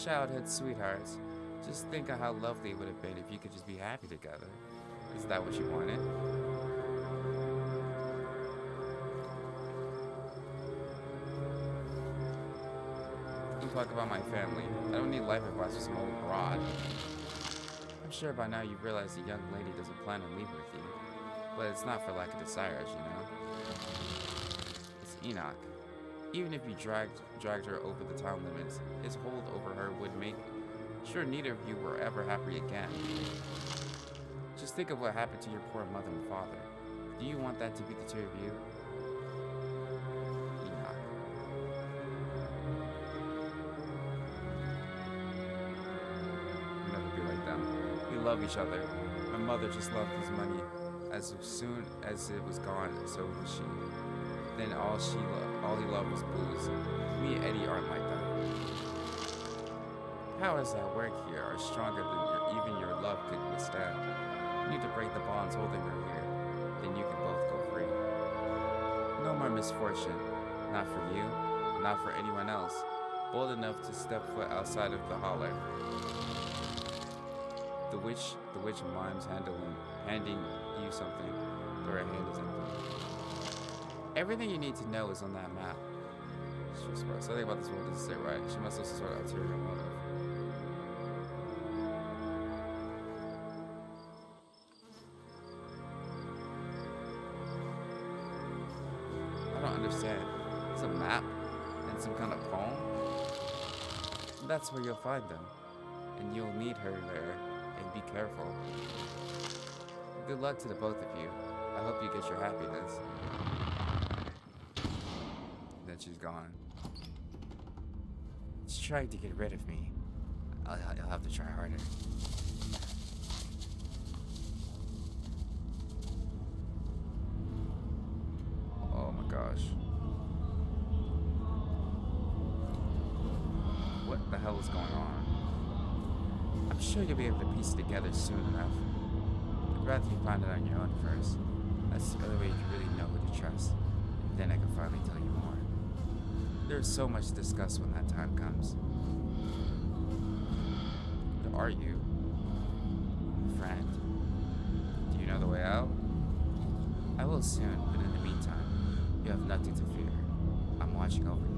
Childhood sweethearts. Just think of how lovely it would have been if you could just be happy together. Is that what you wanted? Don't talk about my family. I don't need life advice from some old broad. I'm sure by now you've realized the young lady doesn't plan on leaving with you. But it's not for lack of desires, you know? It's Enoch. Even if you dragged her over the town limits, his hold over her would make sure neither of you were ever happy again. Just think of what happened to your poor mother and father. Do you want that to be the two of you? Enoch. We'll never be like them. We love each other. My mother just loved his money. As soon as it was gone, so was she. Then all he loved was booze. Me and Eddie aren't like that. Powers at work here are stronger than even your love could withstand. You need to break the bonds holding her here. Then you can both go free. No more misfortune. Not for you, not for anyone else. Bold enough to step foot outside of the holler. The witch mimes handing you something, though her hand is empty. Everything you need to know is on that map. Something about this woman doesn't sit right. She must have some sort of ulterior motive. I don't understand. It's a map and some kind of poem? That's where you'll find them. And you'll need her there. And be careful. Good luck to the both of you. I hope you get your happiness. Then she's gone. She's trying to get rid of me. I'll have to try harder. Oh my gosh. What the hell is going on? I'm sure you'll be able to piece it together soon enough. I'd rather you find it on your own first. That's the only way you can really know who to trust. And then I can finally tell you more. There's so much to discuss when that time comes. What are you? Friend? Do you know the way out? I will soon, but in the meantime, you have nothing to fear. I'm watching over you.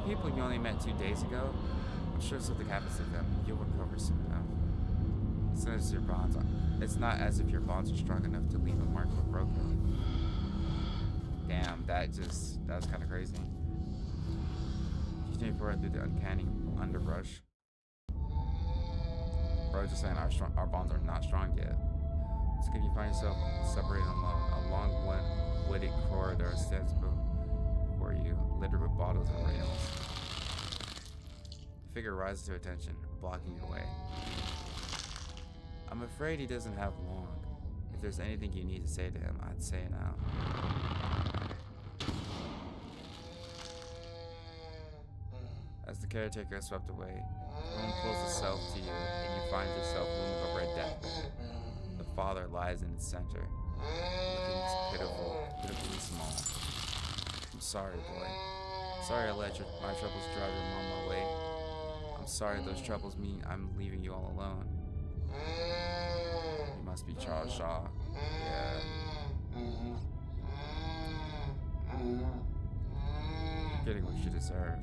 People you only met 2 days ago, I'm sure something happens to them. You'll recover soon enough. It's not as if your bonds are strong enough to leave a mark or broken. Damn, that was kind of crazy. Continue forward through the uncanny underbrush. Bro, just saying our bonds are not strong yet. It's good you find yourself separated alone. A long wooded corridor stands before you, littered with bottles and rails. The figure rises to attention, blocking your way. I'm afraid he doesn't have long. If there's anything you need to say to him, I'd say it now. As the caretaker is swept away, the room pulls itself to you, and you find yourself looming over a deathbed. The father lies in its center, looking pitifully small. I'm sorry, boy. Sorry I let my troubles drive your mom away. I'm sorry those troubles mean I'm leaving you all alone. You must be Charles Shaw. Yeah. You're getting what you deserve.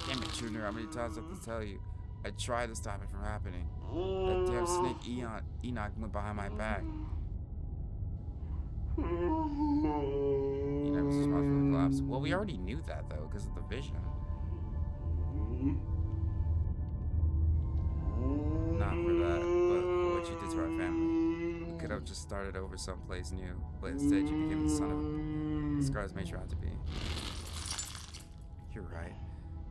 Damn it, Junior, how many times I have to tell you? I tried to stop it from happening. That damn snake Enoch went behind my back. Enoch was responsible for the collapse. Well, we already knew that, though, because of the vision. Not for that, but for what you did to our family. We could have just started over someplace new, but instead you became the son of the scars made you out to be. You're right.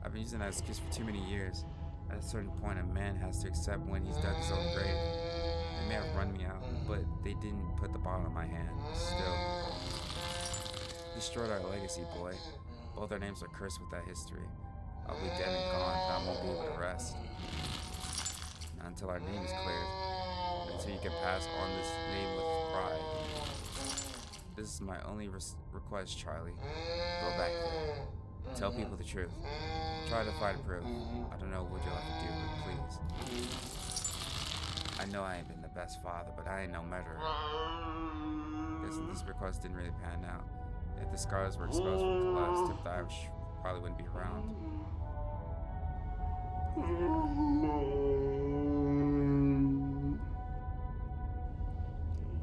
I've been using that excuse for too many years. At a certain point, a man has to accept when he's dug his own grave. They may have run me out, but they didn't put the bottle in my hand. Still, destroyed our legacy, boy. Both our names are cursed with that history. I'll be dead and gone, but I won't be able to rest. Not until our name is cleared. Until you can pass on this name with pride. This is my only request, Charlie. Go back there. Tell people the truth. Try to find proof. I don't know what you'll have to do, but please. I know I ain't been the best father, but I ain't no murderer. Guess this request didn't really pan out. If the scars were exposed from the collapse, Tip the Irish probably wouldn't be around.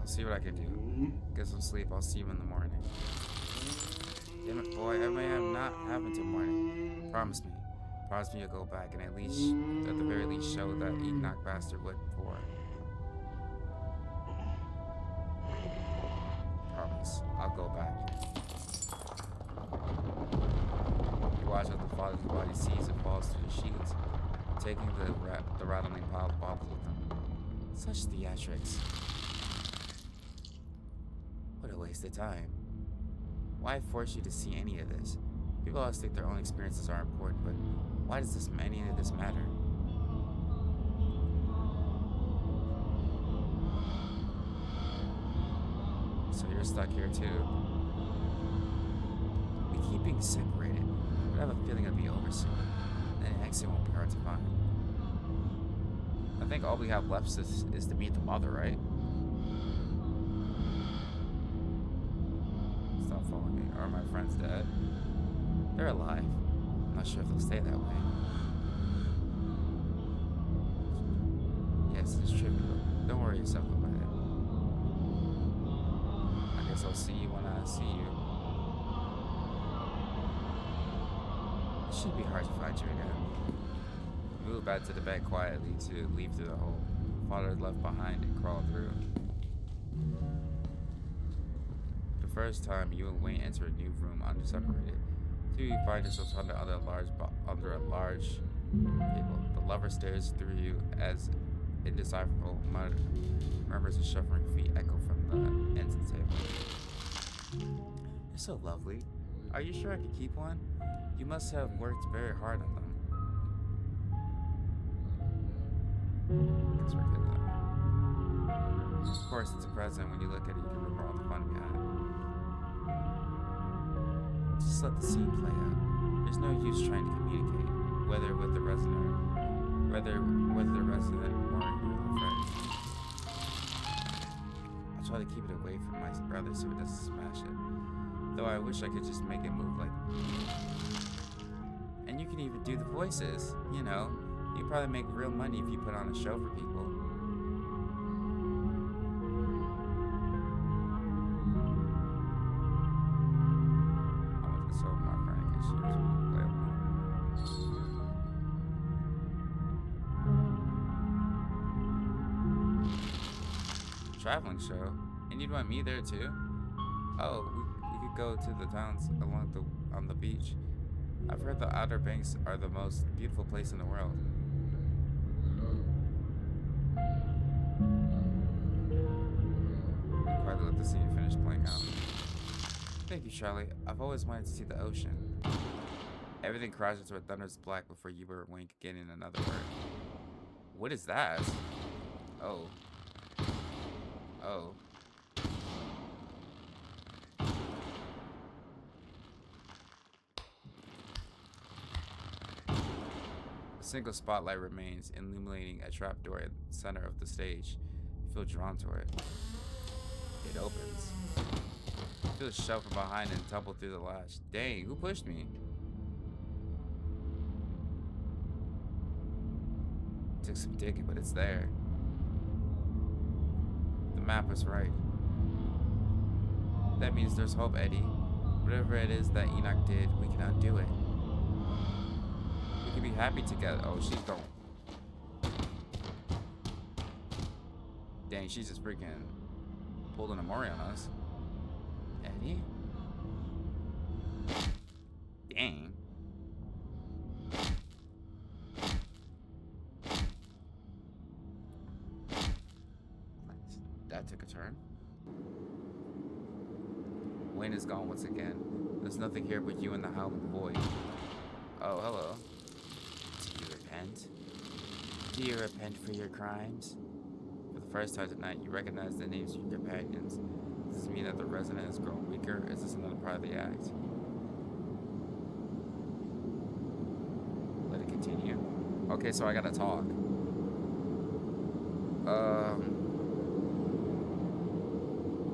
I'll see what I can do. Get some sleep. I'll see you in the morning. Damn it, boy, I may have not happened till morning. Promise me. Promise me you'll go back and at the very least, show that Enoch bastard what for. Promise. I'll go back. You watch as the father's body sees and falls through the sheets, taking the rattling pile of bottles with them. Such theatrics. What a waste of time. Why force you to see any of this? People always think their own experiences are important, but why does any of this matter? So you're stuck here too. We keep being separated, but I have a feeling it'll be over soon. And an exit won't be hard to find. I think all we have left is to meet the mother, right? Stop following me. Are my friends dead? They're alive. I'm not sure if they'll stay that way. Yes, it's trivial. Don't worry yourself about it. I guess I'll see you when I see you. It should be hard to find you again. Move back to the bed quietly to leave through the hole. Father left behind and crawled through. The first time you and Wayne enter a new room unseparated, you find yourselves under a large table. The lover stares through you as indecipherable murmurs and shuffling feet echo from the ends of the table. You're so lovely. Are you sure I could keep one? You must have worked very hard on them. Guess we're good then. Of course, it's a present. When you look at it, you can remember all the fun we had. Just let the scene play out. There's no use trying to communicate, whether with the resident or your friend. I'll try to keep it away from my brother so he doesn't smash it. Though I wish I could just make it move like. And you can even do the voices. You know, you probably make real money if you put on a show for people. Traveling show, and you'd want me there too? Oh, we could go to the towns on the beach. I've heard the Outer Banks are the most beautiful place in the world. Thank you, Charlie. I've always wanted to see the ocean. Everything crashed into a thunderous black before you were wink again in another word. What is that? Oh. Oh. A single spotlight remains, illuminating a trapdoor at the center of the stage. You feel drawn toward it. It opens. You feel shoved from behind and tumble through the latch. Dang, who pushed me? Took some digging, but it's there. The map is right. That means there's hope, Eddie. Whatever it is that Enoch did, we can undo it. We can be happy together. Oh, she's going. Dang, she's just freaking pulling a Mori on us. Eddie? Dang. That took a turn. Wayne is gone once again. There's nothing here but you and the howl and the void. Oh, hello. Do you repent? Do you repent for your crimes? For the first time tonight, you recognize the names of your companions. Does this mean that the resident has grown weaker? Is this another part of the act? Let it continue. Okay, so I gotta talk.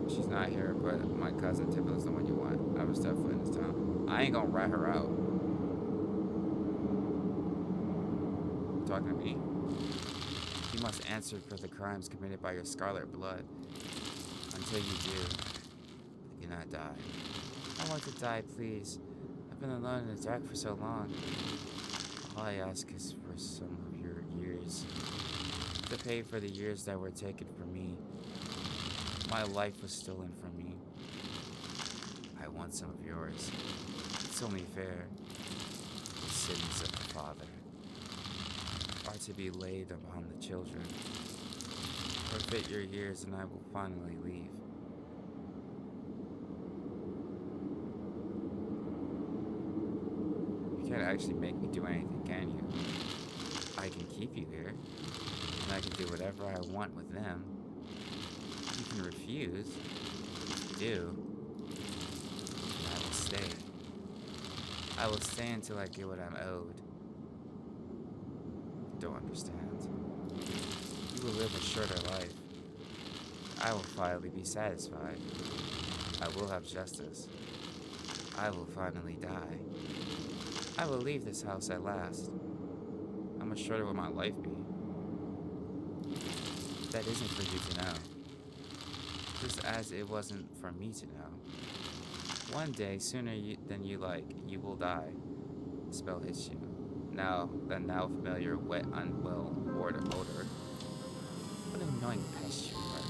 She's not here, but my cousin Tiffany's the one you want. I was step foot in this town. I ain't gonna rat her out. You talking to me? You must answer for the crimes committed by your scarlet blood. Until you do, you cannot die. I want to die, please. I've been alone in the dark for so long. All I ask is for some of your years. To pay for the years that were taken from me. My life was stolen from me. I want some of yours. It's only fair. The sins of the father are to be laid upon the children. Forfeit your years and I will finally leave. You can't actually make me do anything, can you? I can keep you here, and I can do whatever I want with them. You can refuse. If you do, and I will stay. I will stay until I get what I'm owed. Don't understand. You will live a shorter life. I will finally be satisfied. I will have justice. I will finally die. I will leave this house at last. How much shorter will my life be? That isn't for you to know. Just as it wasn't for me to know. One day, sooner than you like, you will die. The spell hits you. Now, the now familiar, wet, unwell odor. What an annoying pest you are.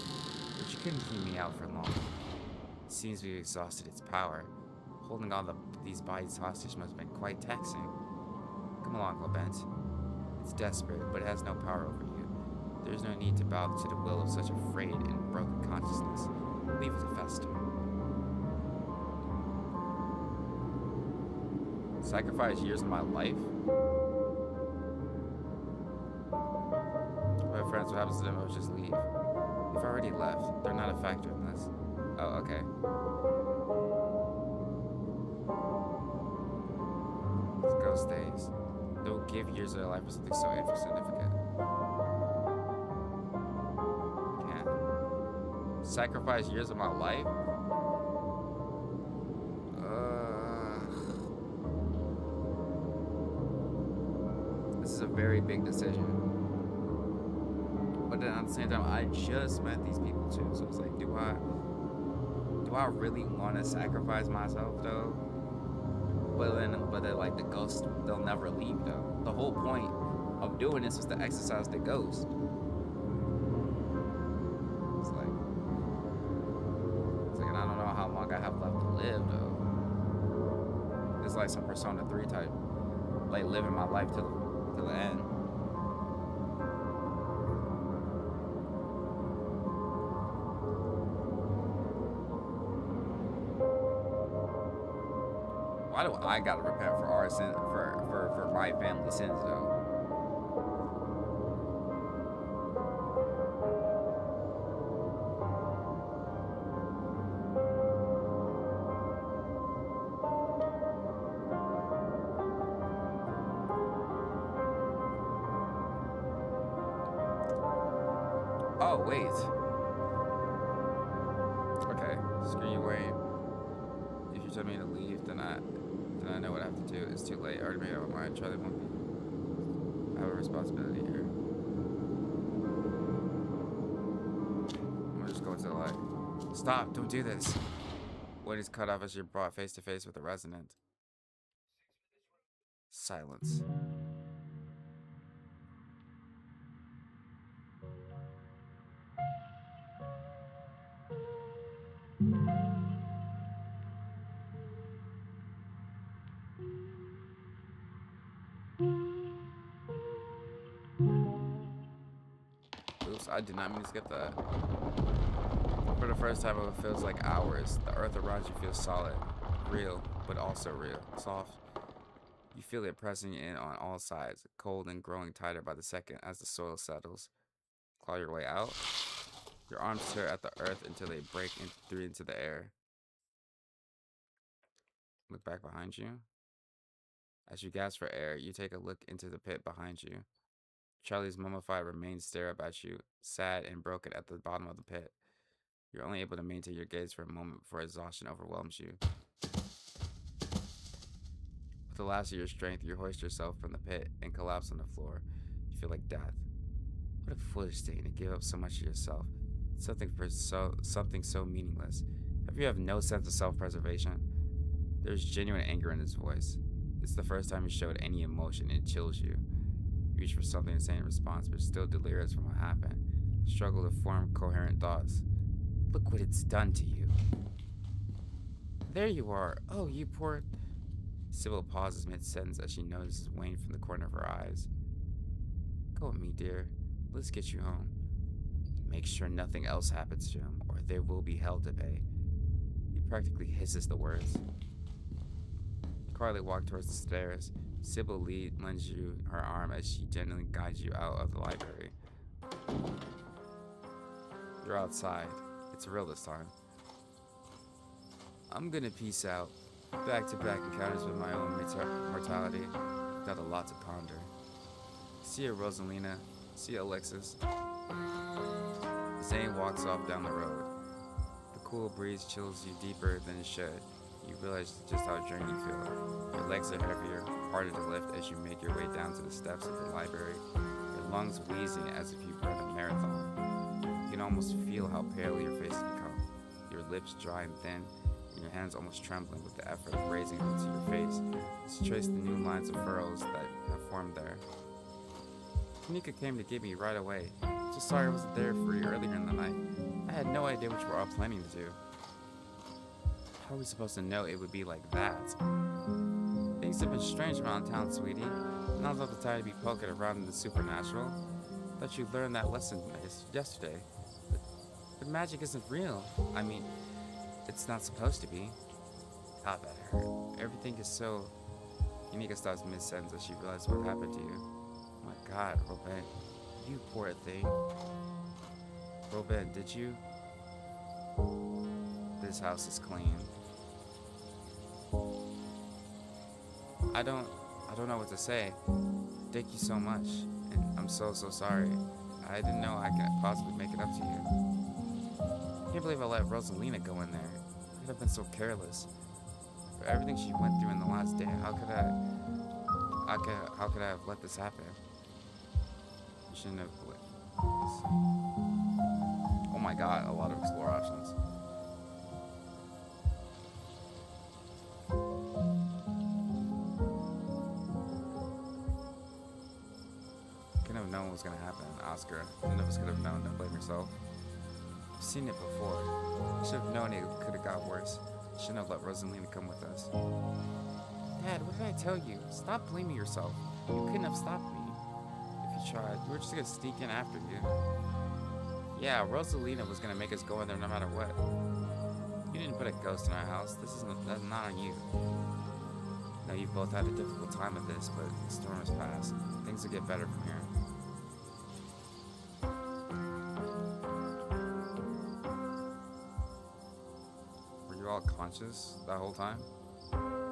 But you couldn't keep me out for long. It seems we've exhausted its power. Holding all these bodies hostage must have been quite taxing. Come along, Labent. It's desperate, but it has no power over you. There is no need to bow to the will of such a frayed and broken consciousness. Leave it to fester. Sacrifice years of my life? My friends, what happens to them? I'll just leave. You've already left. They're not a factor in this. Oh, okay. This ghost stays. They will give years of their life for something so insignificant. Can't. Sacrifice years of my life? This is a very big decision. But then at the same time, I just met these people too. So it's like, do I really want to sacrifice myself though? But then like the ghost, they'll never leave though. The whole point of doing this is to exercise the ghost. It's like and I don't know how long I have left to live though. It's like some Persona 3 type, like living my life till the end. Why do I gotta repent for our sin, for my family sins though? Oh wait. Okay, screw you, Wayne. If you tell me to leave, then I know what I have to do. It's too late. I already made up my mind. Charlie won't be. I have a responsibility here. I'm gonna just go into the light. Stop! Don't do this. Wayne is cut off as you're brought face to face with a resident. Silence. Oops, I did not mean to skip that. For the first time, it feels like hours. The earth around you feels solid, real, but also real. Soft. You feel it pressing in on all sides, cold and growing tighter by the second as the soil settles. Claw your way out. Your arms tear at the earth until they break through into the air. Look back behind you. As you gasp for air, you take a look into the pit behind you. Charlie's mummified remains stare up at you, sad and broken at the bottom of the pit. You're only able to maintain your gaze for a moment before exhaustion overwhelms you. With the last of your strength, you hoist yourself from the pit and collapse on the floor. You feel like death. What a foolish thing to give up so much of yourself. Something so meaningless. Have you no sense of self-preservation? There's genuine anger in his voice. It's the first time he showed any emotion, and it chills you. You reach for something to say in response, but still delirious from what happened. Struggle to form coherent thoughts. Look what it's done to you. There you are. Oh, you poor... Sybil pauses mid-sentence as she notices Wayne from the corner of her eyes. Go with me, dear. Let's get you home. Make sure nothing else happens to him, or there will be hell to pay. He practically hisses the words. Carly walked towards the stairs. Sybil lends you her arm as she gently guides you out of the library. You're outside. It's real this time. I'm gonna peace out. Back-to-back encounters with my own mortality. Got a lot to ponder. See you, Rosalina. See you, Alexis. Zane walks off down the road. The cool breeze chills you deeper than it should. You realize just how drained you feel. Your legs are heavier, harder to lift as you make your way down to the steps of the library, your lungs wheezing as if you've run a marathon. You can almost feel how pale your face has become, your lips dry and thin, and your hands almost trembling with the effort of raising them to your face to trace the new lines of furrows that have formed there. Kanika came to get me right away. Just sorry I wasn't there for you earlier in the night. I had no idea what you were all planning to do. How are we supposed to know it would be like that? Things have been strange around town, sweetie. Now's not the time to be poking around in the supernatural. Thought you learned that lesson yesterday. But magic isn't real. I mean, it's not supposed to be. God, that hurt. Everything is so... Kanika stops mid-sentence as she realizes what happened to you. Oh my God, Robin. You poor thing. Robin, did you... This house is clean. I don't know what to say. Thank you so much. And I'm so sorry. I didn't know I could possibly make it up to you. I can't believe I let Rosalina go in there. I could have been so careless. For everything she went through in the last day, how could I have let this happen? You shouldn't have let this. Oh my God, a lot of explore options. Known what was going to happen, Oscar. None of us could have known. Don't blame yourself. I've seen it before. I should have known it could have got worse. Shouldn't have let Rosalina come with us. Dad, what did I tell you? Stop blaming yourself. You couldn't have stopped me. If you tried, we were just going to sneak in after you. Yeah, Rosalina was going to make us go in there no matter what. You didn't put a ghost in our house. That's not on you. Now you've both had a difficult time with this, but the storm has passed. Things will get better from here. Were you all conscious that whole time?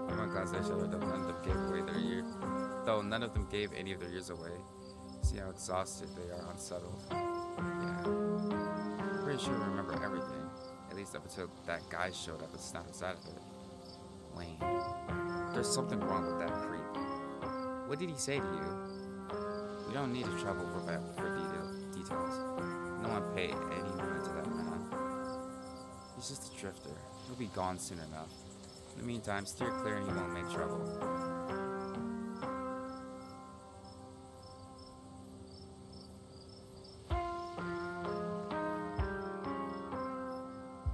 Everyone glad they showed up, none of them gave away their ear. Though none of them gave any of their ears away. See how exhausted they are, unsettled. Yeah. Pretty sure we remember everything. At least up until that guy showed up and snapped us out of it. Lame. There's something wrong with that creep. What did he say to you? We don't need to travel for details. No one paid any mind to that man. He's just a drifter. He'll be gone soon enough. In the meantime, steer clear and he won't make trouble.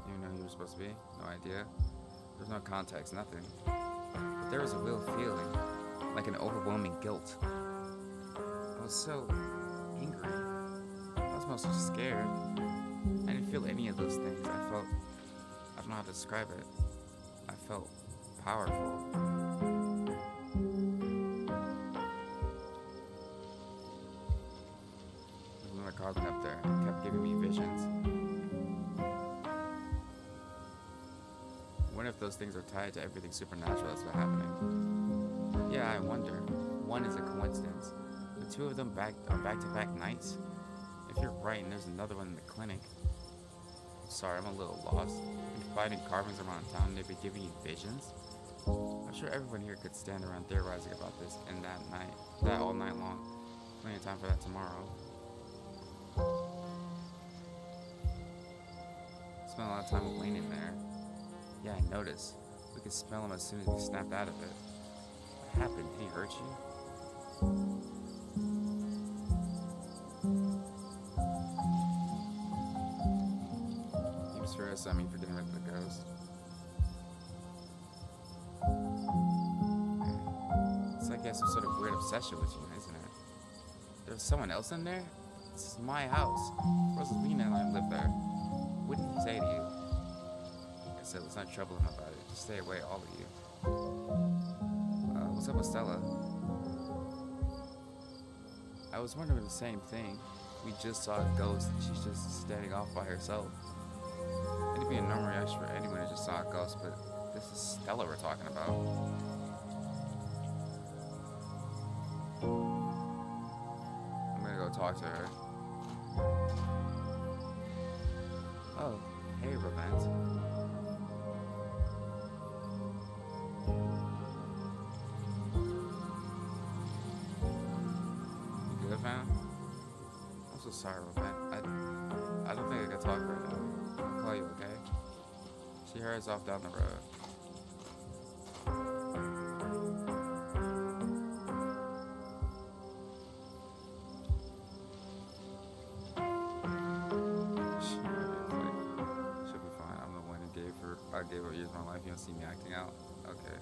You know who you were supposed to be? No idea. There's no context, nothing. But there was a real feeling, like an overwhelming guilt. I was so angry. I was mostly scared. I didn't feel any of those things. I don't know how to describe it. I felt powerful. There's another carbon up there. It kept giving me visions. I wonder if those things are tied to everything supernatural that's been happening. Yeah, I wonder. One is a coincidence. The two of them on back-to-back nights? If you're right and there's another one in the clinic. Sorry, I'm a little lost. Been fighting carbons around town and they've been giving you visions? I'm sure everyone here could stand around theorizing about this and that all night long. Plenty of time for that tomorrow. Spent a lot of time with Wayne in there. Yeah, I noticed. We could smell him as soon as we snapped out of it. What happened? Did he hurt you? He was furious at me for getting rid of the ghost. It's like he has some sort of weird obsession with you, isn't it? There's someone else in there? This is my house. Rosalina and I live there. What did he say to you? I said, let's not trouble him about it. Just stay away, all of you. What's up with Stella? I was wondering the same thing. We just saw a ghost and she's just standing off by herself. It'd be a normal reaction for anyone who just saw a ghost, but this is Stella we're talking about. I'm gonna go talk to her. Oh, hey, Revent. You good, man? I'm so sorry, Revent. I don't think I can talk right now. I'll call you, okay? She hurries off down the road. I gave her years of my life. You don't see me acting out. Okay.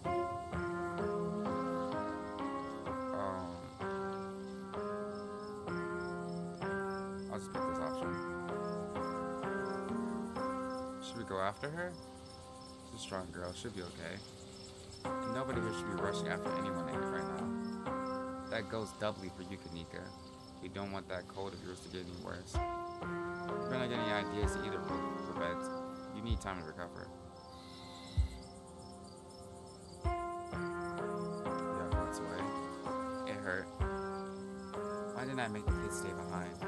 I'll just pick this option. Should we go after her? She's a strong girl. She'll be okay. Nobody here should be rushing after anyone right now. That goes doubly for you, Kanika. We don't want that cold of yours to get any worse. If you're not getting any ideas to either prevent, you need time to recover. Hurt. Why didn't I make the kids stay behind? I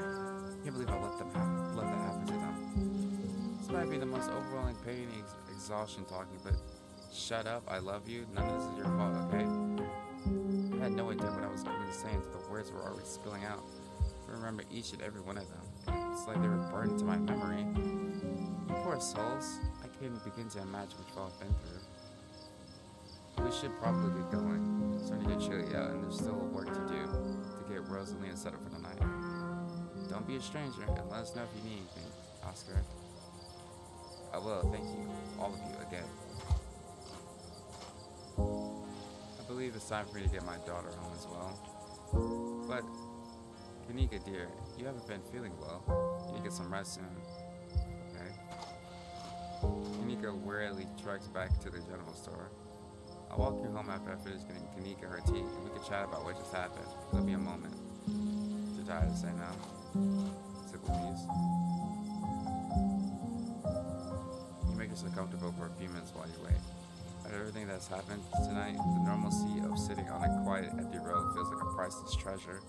can't believe I let that happen to them. This might be the most overwhelming pain and exhaustion talking, but shut up, I love you, none of this is your fault, okay? I had no idea what I was going to say until the words were already spilling out. I remember each and every one of them. It's like they were burned into my memory. Poor souls, I can't even begin to imagine what you've all been through. We should probably get going. It's starting to get chilly out and there's still work to do to get Rosalina set up for the night. Don't be a stranger and let us know if you need anything, Oscar. I will, thank you, all of you, again. I believe it's time for me to get my daughter home as well. But, Kanika dear, you haven't been feeling well. You need to get some rest soon. Okay? Kanika wearily treks back to the general store. I'll walk you home after I finish getting Kanika her tea, and we can chat about what just happened. There'll be a moment. Too tired to say no. Simple please. You make yourself comfortable for a few minutes while you wait. After everything that's happened tonight, the normalcy of sitting on a quiet, empty road feels like a priceless treasure.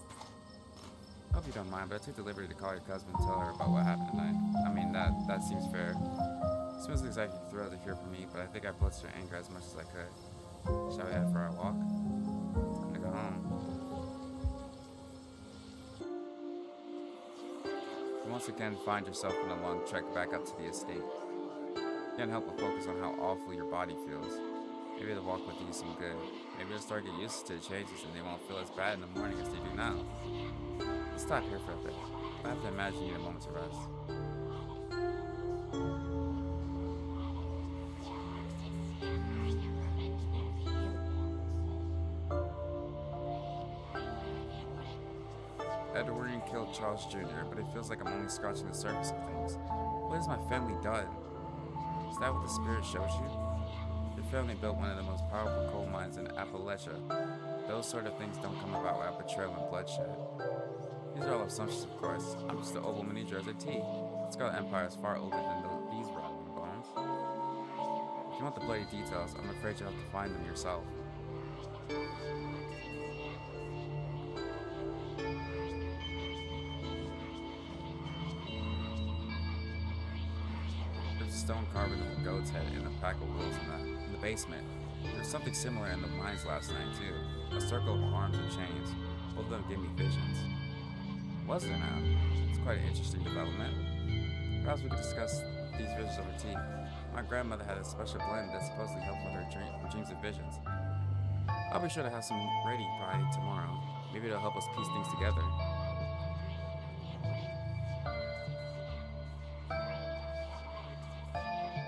I hope you don't mind, but I took the liberty to call your cousin and tell her about what happened tonight. I mean, that seems fair. She wasn't exactly thrilled to hear from me, but I think I blitzed her anger as much as I could. Shall we head for our walk? Time to go home. You once again find yourself on a long trek back up to the estate. You can't help but focus on how awful your body feels. Maybe the walk will do you some good. Maybe you'll start to get used to the changes and they won't feel as bad in the morning as they do now. Let's stop here for a bit. I have to imagine you need a moment to rest. Edward killed Charles Jr., but it feels like I'm only scratching the surface of things. What has my family done? Is that what the spirit shows you? Your family built one of the most powerful coal mines in Appalachia. Those sort of things don't come about without betrayal and bloodshed. These are all assumptions, of course. I'm just an oval miniature as a tea. The Scarlet Empire is far older than these rotten bones. If you want the bloody details, I'm afraid you'll have to find them yourself. There's a stone carving of a goat's head and a pack of wolves in the basement. There's something similar in the mines last night, too. A circle of arms and chains. Both of them give me visions. Was there now? It's quite an interesting development. Perhaps we could discuss these visions over tea. My grandmother had a special blend that supposedly helped with her dreams and visions. I'll be sure to have some ready by tomorrow. Maybe it'll help us piece things together.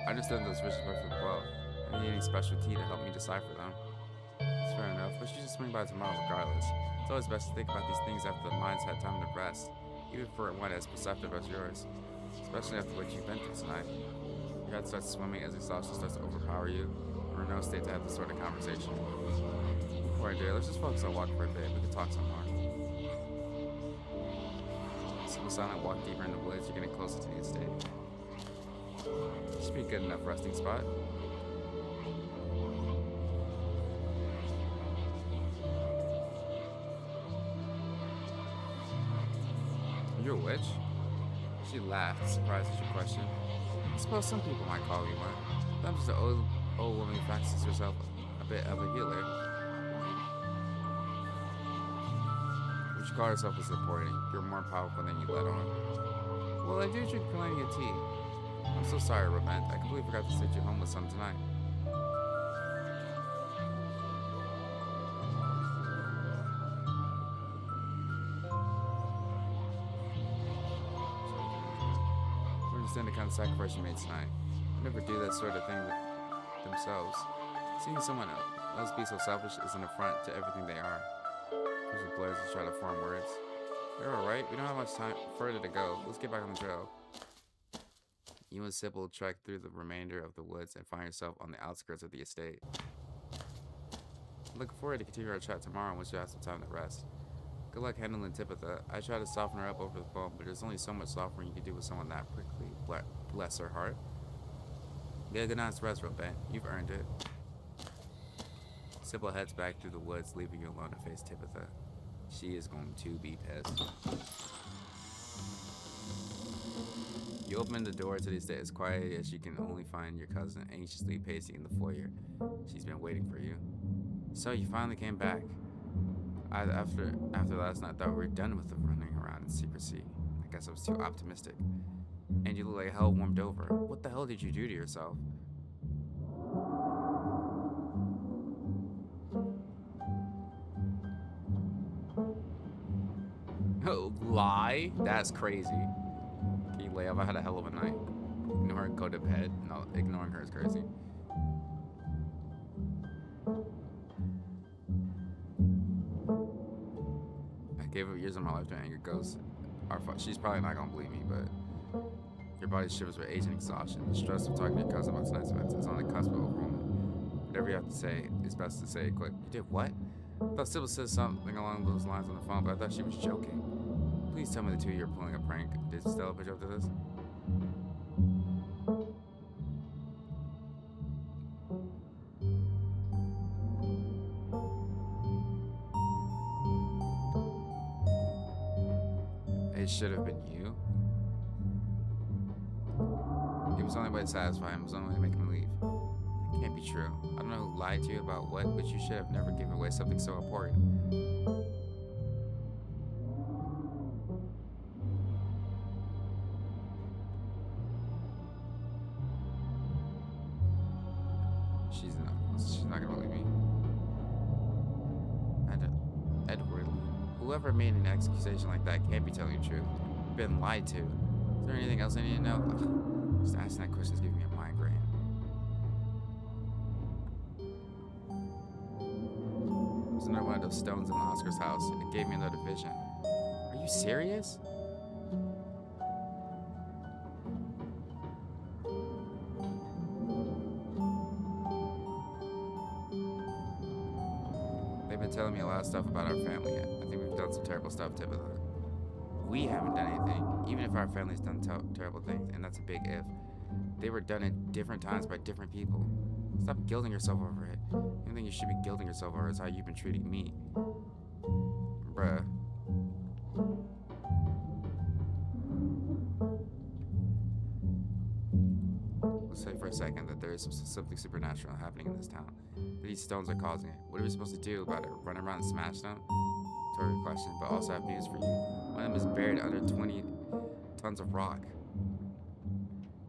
I understand those visions perfectly well. I need any special tea to help me decipher them. It's fair enough, but you should swing by tomorrow regardless. It's always best to think about these things after the mind's had time to rest, even for one as perceptive as yours, especially after what you've been through tonight. Your head starts swimming as exhaustion starts to overpower you. We're in no state to have this sort of conversation. Alright, dear, let's just focus on walking for a bit. We can talk some more. Simple silent walk deeper in the woods, you're getting closer to the estate. This should be a good enough resting spot. You're a witch? She laughed, surprised at your question. I suppose some people might call you one. But I'm just an old woman who fancies herself a bit of a healer. What you call yourself is important. You're more powerful than you let on. Well, I do drink plenty of tea. I'm so sorry, Robent. I completely forgot to send you home with some tonight. Understand the kind of sacrifice you made tonight. They never do that sort of thing themselves. Seeing someone else be so selfish is an affront to everything they are. Usually blurs to try to form words. You're alright, we don't have much time further to go. Let's get back on the trail. You and Sybil trek through the remainder of the woods and find yourself on the outskirts of the estate. I'm looking forward to continue our chat tomorrow once you have some time to rest. Good luck handling Tipitha. I try to soften her up over the phone, but there's only so much softening you can do with someone that prickly. Bless her heart. Get a good night's rest, Robent. You've earned it. Sybil heads back through the woods, leaving you alone to face Tipitha. She is going to be pissed. You open the door to the estate as quietly as you can only find your cousin anxiously pacing in the foyer. She's been waiting for you. So you finally came back. After last night, I thought we were done with the running around in secrecy. I guess I was too optimistic. And you look like hell warmed over. What the hell did you do to yourself? Oh, lie? That's crazy. Okay, Leia, I had a hell of a night. Ignore her and go to bed. No, ignoring her is crazy. Gave up years of my life to anger ghosts. She's probably not gonna believe me, but your body shivers with age and exhaustion. The stress of talking to your cousin about tonight's events is on the cusp of overwhelming. Whatever you have to say, it's best to say it quick. You did what? I thought Sybil said something along those lines on the phone, but I thought she was joking. Please tell me the two of you are pulling a prank. Did Stella put you up to this? It should have been you. It was the only way to satisfy him. It was the only way to make him leave. That can't be true. I don't know who lied to you about what, but you should have never given away something so important. She's not gonna believe me. Edward, whoever made an accusation like that can't be telling the truth. You've been lied to. Is there anything else I need to know? Ugh, just asking that question is giving me a migraine. There's another one of those stones in Oscar's house. It gave me another vision. Are you serious? They've been telling me a lot of stuff about our family. I think we've done some terrible stuff together. We haven't done anything, even if our family's done terrible things, and that's a big if. They were done at different times by different people. Stop guilting yourself over it. The only thing you should be guilting yourself over is how you've been treating me. Bruh. Let's say for a second that there is something supernatural happening in this town. These stones are causing it. What are we supposed to do about it? Run around and smash them? Totally question, but also have news for you. One of them is buried under 20 tons of rock.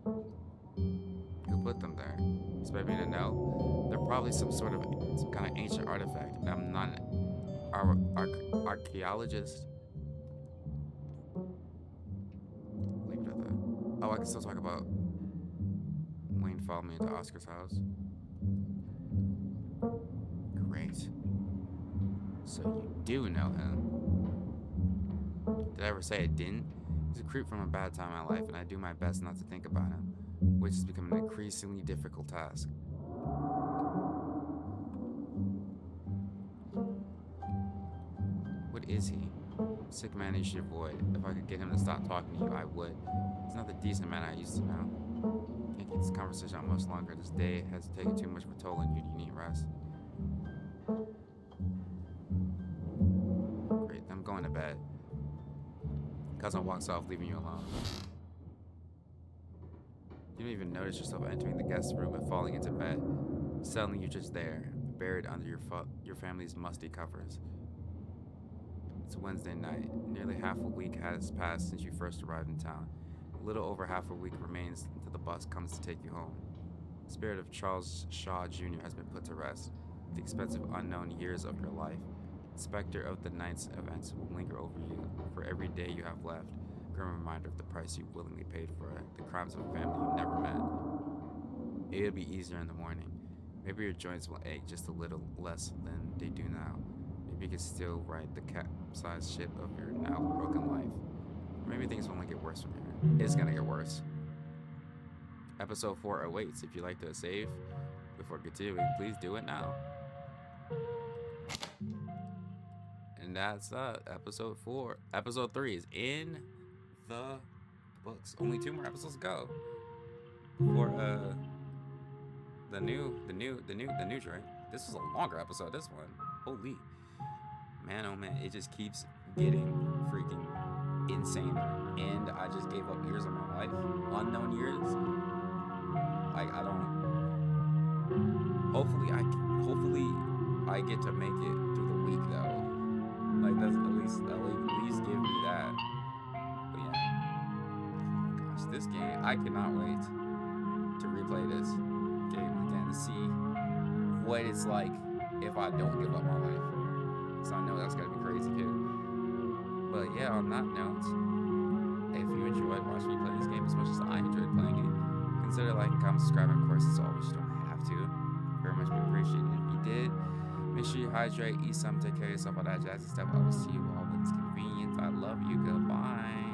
Who put them there? Expect me to know? They're probably some kind of ancient artifact. I'm not an archaeologist. Leave it at that. Oh, I can still talk about Wayne followed me into Oscar's house. Great. So you do know him. Did I ever say I didn't? He's a creep from a bad time in my life, and I do my best not to think about him, which has become an increasingly difficult task. What is he? Sick man you should avoid. If I could get him to stop talking to you, I would. He's not the decent man I used to know. Can't keep this conversation out much longer. This day has taken too much of a toll on you. You need rest. Great, I'm going to bed. Cousin walks off, leaving you alone. You don't even notice yourself entering the guest room and falling into bed. Suddenly, you're just there, buried under your family's musty covers. It's Wednesday night. Nearly half a week has passed since you first arrived in town. A little over half a week remains until the bus comes to take you home. The spirit of Charles Shaw Jr. has been put to rest. The expensive unknown years of your life. The specter of the night's events will linger over you. For every day you have left, grim reminder of the price you willingly paid for it, the crimes of a family you never met. It'll be easier in the morning. Maybe your joints will ache just a little less than they do now. Maybe you can still ride the capsized ship of your now broken life. Or maybe things will only get worse from here. It's gonna get worse. Episode 4 awaits. If you'd like to save before continuing, please do it now. And that's episode 4. Episode 3 is in the books. Only 2 more episodes to go for the new joint. This was a longer episode. This one, holy man, oh man, it just keeps getting freaking insane. And I just gave up years of my life, unknown years. Like I don't. Hopefully I get to make it through the week though. Like that's at least give me that. But yeah, gosh, this game, I cannot wait to replay this game again to see what it's like if I don't give up my life. Because I know that's gonna be crazy too. But yeah, on that note, if you enjoyed watching me play this game as much as I enjoyed playing it, consider liking, comment, subscribing. Of course, as always, you don't have to. Very much be appreciated. If you did, make sure you hydrate, eat something, take care of yourself, all that jazzy stuff. I will see you all when it's convenient. I love you. Goodbye.